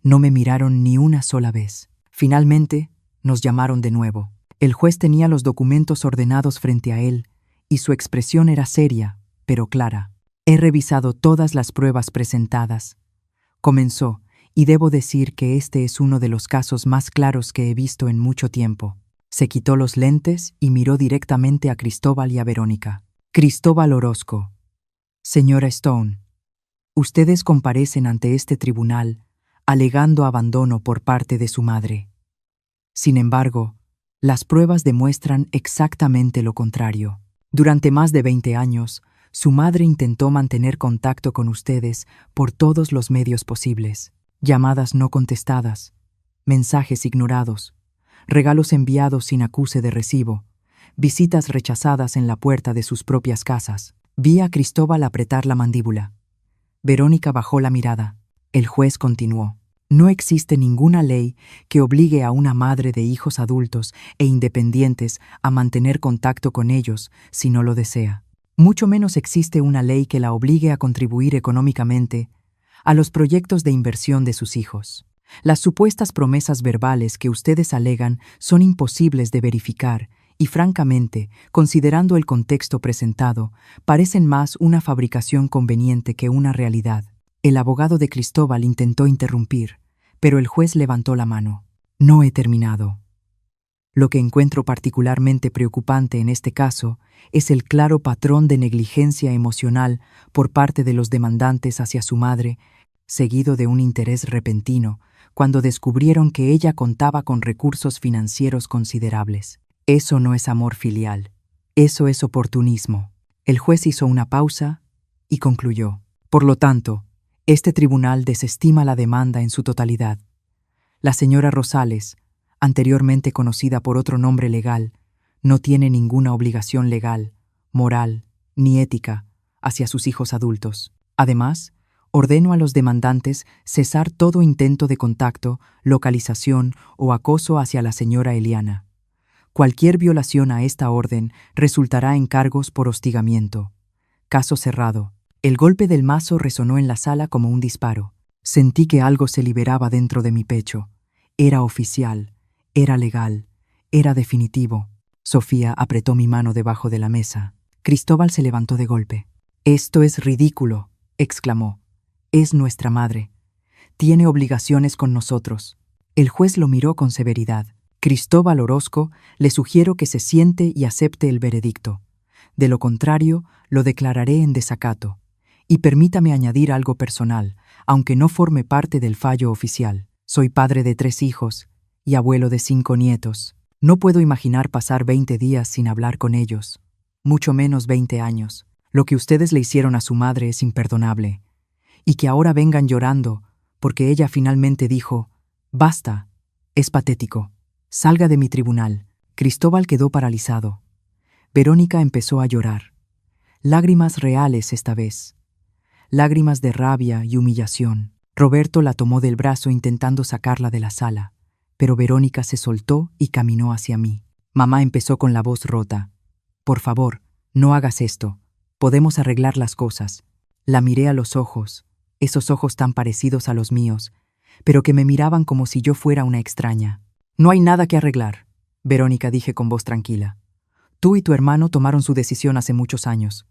S1: No me miraron ni una sola vez. Finalmente, nos llamaron de nuevo. El juez tenía los documentos ordenados frente a él, y su expresión era seria, pero clara. He revisado todas las pruebas presentadas. Comenzó, y debo decir que este es uno de los casos más claros que he visto en mucho tiempo. Se quitó los lentes y miró directamente a Cristóbal y a Verónica. Cristóbal Orozco. Señora Stone, ustedes comparecen ante este tribunal alegando abandono por parte de su madre. Sin embargo, las pruebas demuestran exactamente lo contrario. Durante más de 20 años, su madre intentó mantener contacto con ustedes por todos los medios posibles. Llamadas no contestadas, mensajes ignorados, regalos enviados sin acuse de recibo, visitas rechazadas en la puerta de sus propias casas. Vi a Cristóbal apretar la mandíbula. Verónica bajó la mirada. El juez continuó. No existe ninguna ley que obligue a una madre de hijos adultos e independientes a mantener contacto con ellos si no lo desea. Mucho menos existe una ley que la obligue a contribuir económicamente a los proyectos de inversión de sus hijos. Las supuestas promesas verbales que ustedes alegan son imposibles de verificar y, francamente, considerando el contexto presentado, parecen más una fabricación conveniente que una realidad. El abogado de Cristóbal intentó interrumpir, pero el juez levantó la mano. No he terminado. Lo que encuentro particularmente preocupante en este caso es el claro patrón de negligencia emocional por parte de los demandantes hacia su madre, seguido de un interés repentino, cuando descubrieron que ella contaba con recursos financieros considerables. Eso no es amor filial, eso es oportunismo. El juez hizo una pausa y concluyó. Por lo tanto, este tribunal desestima la demanda en su totalidad. La señora Rosales, anteriormente conocida por otro nombre legal, no tiene ninguna obligación legal, moral, ni ética hacia sus hijos adultos. Además, ordeno a los demandantes cesar todo intento de contacto, localización o acoso hacia la señora Eliana. Cualquier violación a esta orden resultará en cargos por hostigamiento. Caso cerrado. El golpe del mazo resonó en la sala como un disparo. Sentí que algo se liberaba dentro de mi pecho. Era oficial, era legal, era definitivo. Sofía apretó mi mano debajo de la mesa. Cristóbal se levantó de golpe. «Esto es ridículo», exclamó. «Es nuestra madre. Tiene obligaciones con nosotros». El juez lo miró con severidad. «Cristóbal Orozco, le sugiero que se siente y acepte el veredicto. De lo contrario, lo declararé en desacato. Y permítame añadir algo personal, aunque no forme parte del fallo oficial. Soy padre de 3 hijos y abuelo de 5 nietos. No puedo imaginar pasar 20 días sin hablar con ellos, mucho menos 20 años. Lo que ustedes le hicieron a su madre es imperdonable. Y que ahora vengan llorando porque ella finalmente dijo, «Basta», es patético. Salga de mi tribunal». Cristóbal quedó paralizado. Verónica empezó a llorar. Lágrimas reales esta vez. Lágrimas de rabia y humillación. Roberto la tomó del brazo intentando sacarla de la sala, pero Verónica se soltó y caminó hacia mí. Mamá empezó con la voz rota. «Por favor, no hagas esto. Podemos arreglar las cosas». La miré a los ojos, esos ojos tan parecidos a los míos, pero que me miraban como si yo fuera una extraña. «No hay nada que arreglar», Verónica, dije con voz tranquila. «Tú y tu hermano tomaron su decisión hace muchos años.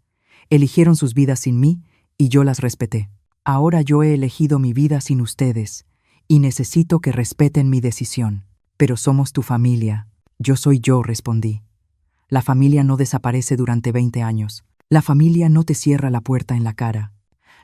S1: Eligieron sus vidas sin mí y yo las respeté. Ahora yo he elegido mi vida sin ustedes, y necesito que respeten mi decisión. Pero somos tu familia. Yo soy yo, respondí. La familia no desaparece durante 20 años. La familia no te cierra la puerta en la cara.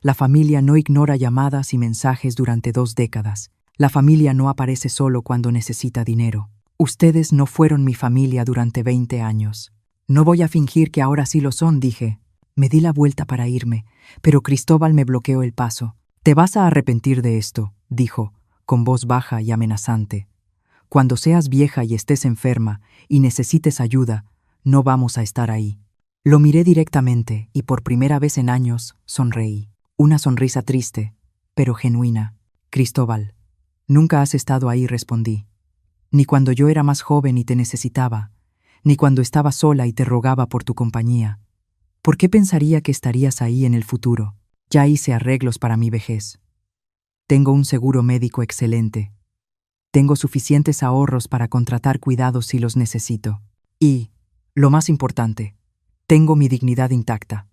S1: La familia no ignora llamadas y mensajes durante 2 décadas. La familia no aparece solo cuando necesita dinero. Ustedes no fueron mi familia durante 20 años. No voy a fingir que ahora sí lo son, dije. Me di la vuelta para irme, pero Cristóbal me bloqueó el paso. Te vas a arrepentir de esto, dijo, con voz baja y amenazante. Cuando seas vieja y estés enferma y necesites ayuda, no vamos a estar ahí. Lo miré directamente y por primera vez en años sonreí. Una sonrisa triste, pero genuina. Cristóbal, nunca has estado ahí, respondí. Ni cuando yo era más joven y te necesitaba, ni cuando estaba sola y te rogaba por tu compañía. ¿Por qué pensaría que estarías ahí en el futuro? Ya hice arreglos para mi vejez. Tengo un seguro médico excelente. Tengo suficientes ahorros para contratar cuidados si los necesito. Y, lo más importante, tengo mi dignidad intacta.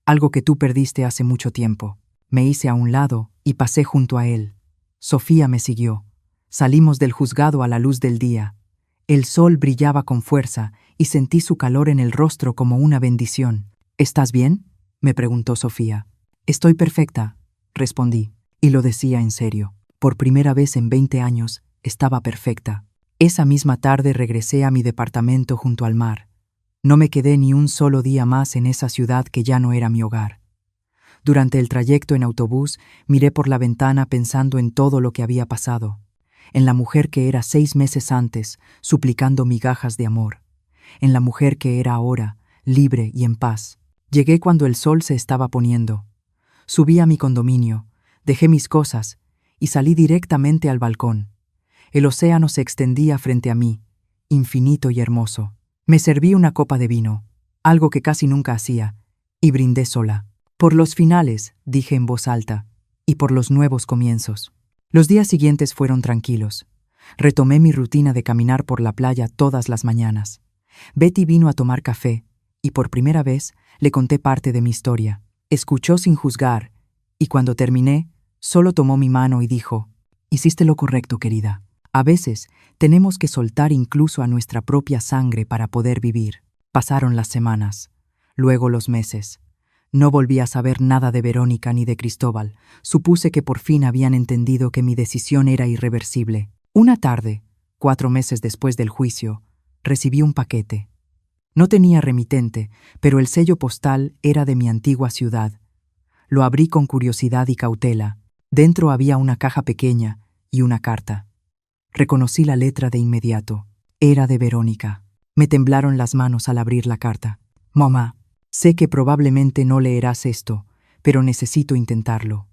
S1: Algo que tú perdiste hace mucho tiempo. Me hice a un lado y pasé junto a él. Sofía me siguió. Salimos del juzgado a la luz del día. El sol brillaba con fuerza y sentí su calor en el rostro como una bendición. ¿Estás bien?, me preguntó Sofía. Estoy perfecta, respondí, y lo decía en serio. Por primera vez en 20 años, estaba perfecta. Esa misma tarde regresé a mi departamento junto al mar. No me quedé ni un solo día más en esa ciudad que ya no era mi hogar. Durante el trayecto en autobús, miré por la ventana pensando en todo lo que había pasado, en la mujer que era 6 meses antes, suplicando migajas de amor, en la mujer que era ahora, libre y en paz. Llegué cuando el sol se estaba poniendo. Subí a mi condominio, dejé mis cosas y salí directamente al balcón. El océano se extendía frente a mí, infinito y hermoso. Me serví una copa de vino, algo que casi nunca hacía, y brindé sola. Por los finales, dije en voz alta, y por los nuevos comienzos. Los días siguientes fueron tranquilos. Retomé mi rutina de caminar por la playa todas las mañanas. Betty vino a tomar café, y por primera vez le conté parte de mi historia. Escuchó sin juzgar, y cuando terminé, solo tomó mi mano y dijo: «Hiciste lo correcto, querida. A veces tenemos que soltar incluso a nuestra propia sangre para poder vivir». Pasaron las semanas, luego los meses. No volví a saber nada de Verónica ni de Cristóbal. Supuse que por fin habían entendido que mi decisión era irreversible. Una tarde, 4 meses después del juicio, recibí un paquete. No tenía remitente, pero el sello postal era de mi antigua ciudad. Lo abrí con curiosidad y cautela. Dentro había una caja pequeña y una carta. Reconocí la letra de inmediato. Era de Verónica. Me temblaron las manos al abrir la carta. «Mamá, sé que probablemente no leerás esto, pero necesito intentarlo.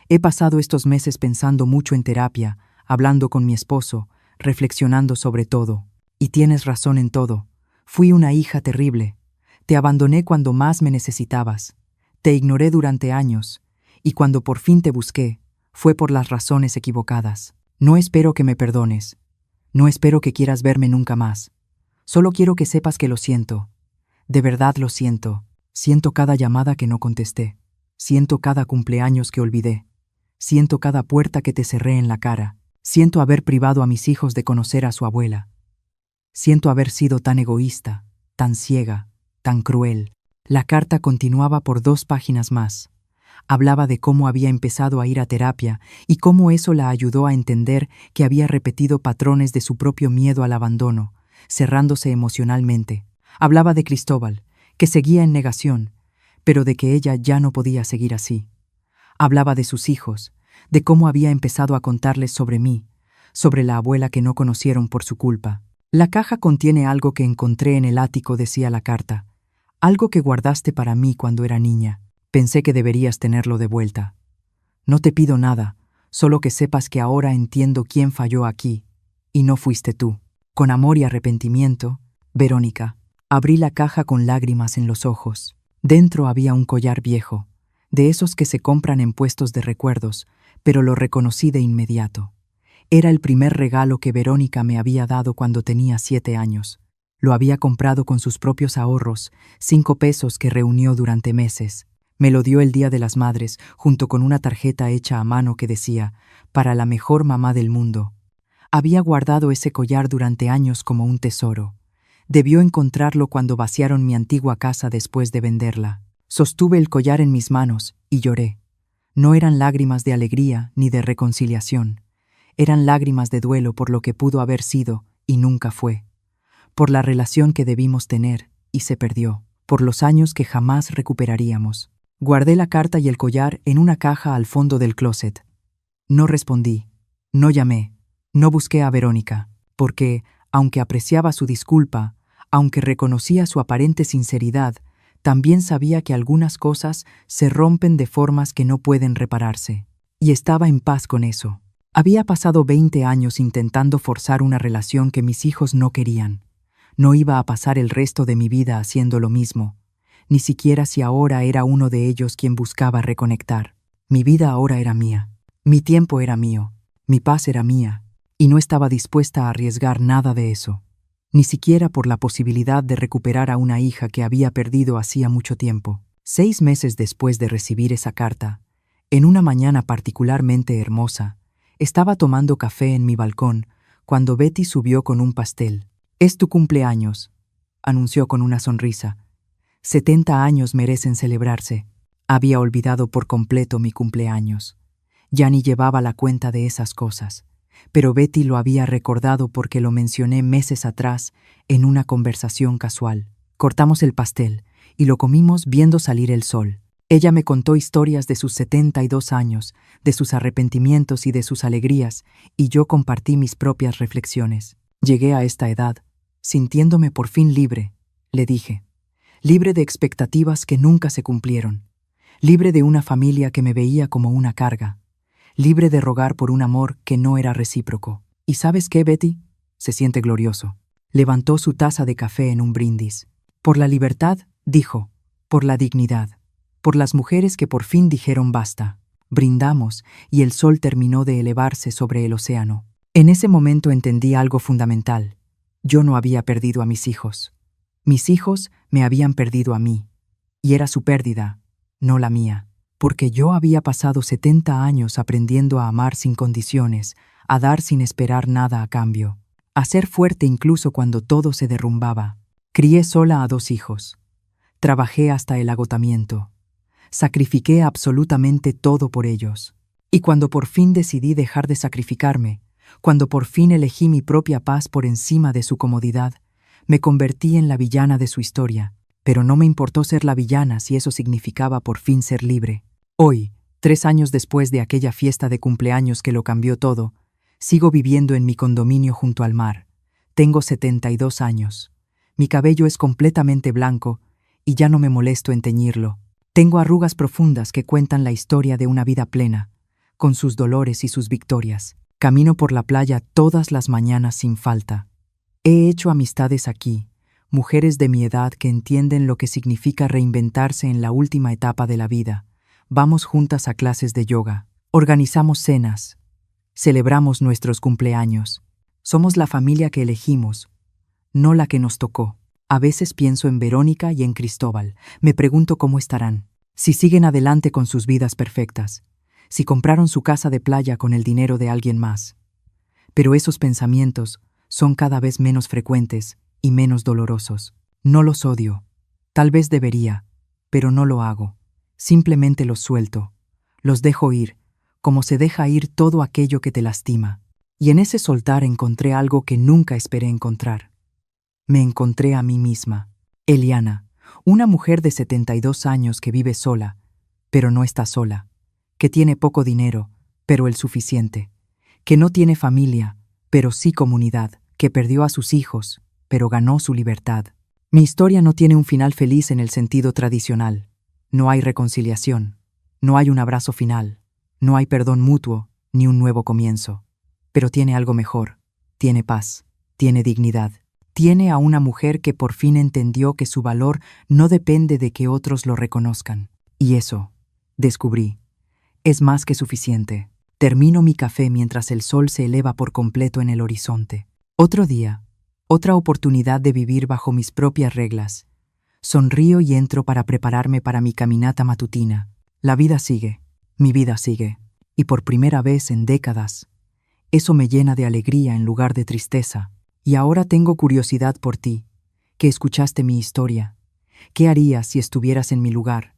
S1: He pasado estos meses pensando mucho en terapia, hablando con mi esposo, reflexionando sobre todo. Y tienes razón en todo. Fui una hija terrible. Te abandoné cuando más me necesitabas. Te ignoré durante años, y cuando por fin te busqué, fue por las razones equivocadas. No espero que me perdones. No espero que quieras verme nunca más. Solo quiero que sepas que lo siento. De verdad lo siento. Siento cada llamada que no contesté. Siento cada cumpleaños que olvidé. Siento cada puerta que te cerré en la cara. Siento haber privado a mis hijos de conocer a su abuela. Siento haber sido tan egoísta, tan ciega, tan cruel». La carta continuaba por 2 páginas más. Hablaba de cómo había empezado a ir a terapia y cómo eso la ayudó a entender que había repetido patrones de su propio miedo al abandono, cerrándose emocionalmente. Hablaba de Cristóbal, que seguía en negación, pero de que ella ya no podía seguir así. Hablaba de sus hijos, de cómo había empezado a contarles sobre mí, sobre la abuela que no conocieron por su culpa. «La caja contiene algo que encontré en el ático», decía la carta. «Algo que guardaste para mí cuando era niña. Pensé que deberías tenerlo de vuelta. No te pido nada, solo que sepas que ahora entiendo quién falló aquí, y no fuiste tú. Con amor y arrepentimiento, Verónica». Abrí la caja con lágrimas en los ojos. Dentro había un collar viejo, de esos que se compran en puestos de recuerdos, pero lo reconocí de inmediato. Era el primer regalo que Verónica me había dado cuando tenía 7 años. Lo había comprado con sus propios ahorros, 5 pesos que reunió durante meses. Me lo dio el Día de las Madres, junto con una tarjeta hecha a mano que decía, para la mejor mamá del mundo. Había guardado ese collar durante años como un tesoro. Debió encontrarlo cuando vaciaron mi antigua casa después de venderla. Sostuve el collar en mis manos y lloré. No eran lágrimas de alegría ni de reconciliación. Eran lágrimas de duelo por lo que pudo haber sido y nunca fue. Por la relación que debimos tener y se perdió. Por los años que jamás recuperaríamos. Guardé la carta y el collar en una caja al fondo del closet. No respondí. No llamé. No busqué a Verónica. Porque, aunque apreciaba su disculpa, aunque reconocía su aparente sinceridad, también sabía que algunas cosas se rompen de formas que no pueden repararse. Y estaba en paz con eso. Había pasado 20 años intentando forzar una relación que mis hijos no querían. No iba a pasar el resto de mi vida haciendo lo mismo, ni siquiera si ahora era uno de ellos quien buscaba reconectar. Mi vida ahora era mía. Mi tiempo era mío. Mi paz era mía. Y no estaba dispuesta a arriesgar nada de eso. Ni siquiera por la posibilidad de recuperar a una hija que había perdido hacía mucho tiempo. 6 meses después de recibir esa carta, en una mañana particularmente hermosa, estaba tomando café en mi balcón cuando Betty subió con un pastel. «Es tu cumpleaños», anunció con una sonrisa. 70 años merecen celebrarse. Había olvidado por completo mi cumpleaños. Ya ni llevaba la cuenta de esas cosas. Pero Betty lo había recordado porque lo mencioné meses atrás en una conversación casual. Cortamos el pastel y lo comimos viendo salir el sol. Ella me contó historias de sus 72 años, de sus arrepentimientos y de sus alegrías, y yo compartí mis propias reflexiones. Llegué a esta edad, sintiéndome por fin libre, le dije. Libre de expectativas que nunca se cumplieron. Libre de una familia que me veía como una carga. Libre de rogar por un amor que no era recíproco. ¿Y sabes qué, Betty? Se siente glorioso. Levantó su taza de café en un brindis. Por la libertad, dijo. Por la dignidad. Por las mujeres que por fin dijeron basta. Brindamos y el sol terminó de elevarse sobre el océano. En ese momento entendí algo fundamental. Yo no había perdido a mis hijos. Mis hijos me habían perdido a mí. Y era su pérdida, no la mía. Porque yo había pasado 70 años aprendiendo a amar sin condiciones, a dar sin esperar nada a cambio, a ser fuerte incluso cuando todo se derrumbaba. Crié sola a 2 hijos. Trabajé hasta el agotamiento. Sacrifiqué absolutamente todo por ellos. Y cuando por fin decidí dejar de sacrificarme, cuando por fin elegí mi propia paz por encima de su comodidad, me convertí en la villana de su historia. Pero no me importó ser la villana si eso significaba por fin ser libre. Hoy, 3 años después de aquella fiesta de cumpleaños que lo cambió todo, sigo viviendo en mi condominio junto al mar. Tengo 72 años. Mi cabello es completamente blanco y ya no me molesto en teñirlo. Tengo arrugas profundas que cuentan la historia de una vida plena, con sus dolores y sus victorias. Camino por la playa todas las mañanas sin falta. He hecho amistades aquí, mujeres de mi edad que entienden lo que significa reinventarse en la última etapa de la vida. Vamos juntas a clases de yoga. Organizamos cenas. Celebramos nuestros cumpleaños. Somos la familia que elegimos, no la que nos tocó. A veces pienso en Verónica y en Cristóbal. Me pregunto cómo estarán. Si siguen adelante con sus vidas perfectas. Si compraron su casa de playa con el dinero de alguien más. Pero esos pensamientos son cada vez menos frecuentes y menos dolorosos. No los odio. Tal vez debería, pero no lo hago. Simplemente los suelto. Los dejo ir, como se deja ir todo aquello que te lastima. Y en ese soltar encontré algo que nunca esperé encontrar. Me encontré a mí misma. Eliana, una mujer de 72 años que vive sola, pero no está sola. Que tiene poco dinero, pero el suficiente. Que no tiene familia, pero sí comunidad. Que perdió a sus hijos, pero ganó su libertad. Mi historia no tiene un final feliz en el sentido tradicional. No hay reconciliación, no hay un abrazo final, no hay perdón mutuo, ni un nuevo comienzo. Pero tiene algo mejor, tiene paz, tiene dignidad. Tiene a una mujer que por fin entendió que su valor no depende de que otros lo reconozcan. Y eso, descubrí, es más que suficiente. Termino mi café mientras el sol se eleva por completo en el horizonte. Otro día, otra oportunidad de vivir bajo mis propias reglas. Sonrío y entro para prepararme para mi caminata matutina. La vida sigue, mi vida sigue, y por primera vez en décadas, eso me llena de alegría en lugar de tristeza. Y ahora tengo curiosidad por ti, que escuchaste mi historia. ¿Qué harías si estuvieras en mi lugar?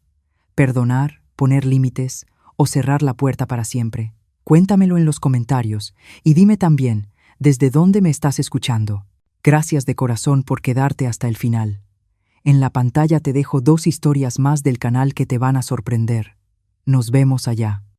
S1: ¿Perdonar, poner límites o cerrar la puerta para siempre? Cuéntamelo en los comentarios y dime también desde dónde me estás escuchando. Gracias de corazón por quedarte hasta el final. En la pantalla te dejo 2 historias más del canal que te van a sorprender. Nos vemos allá.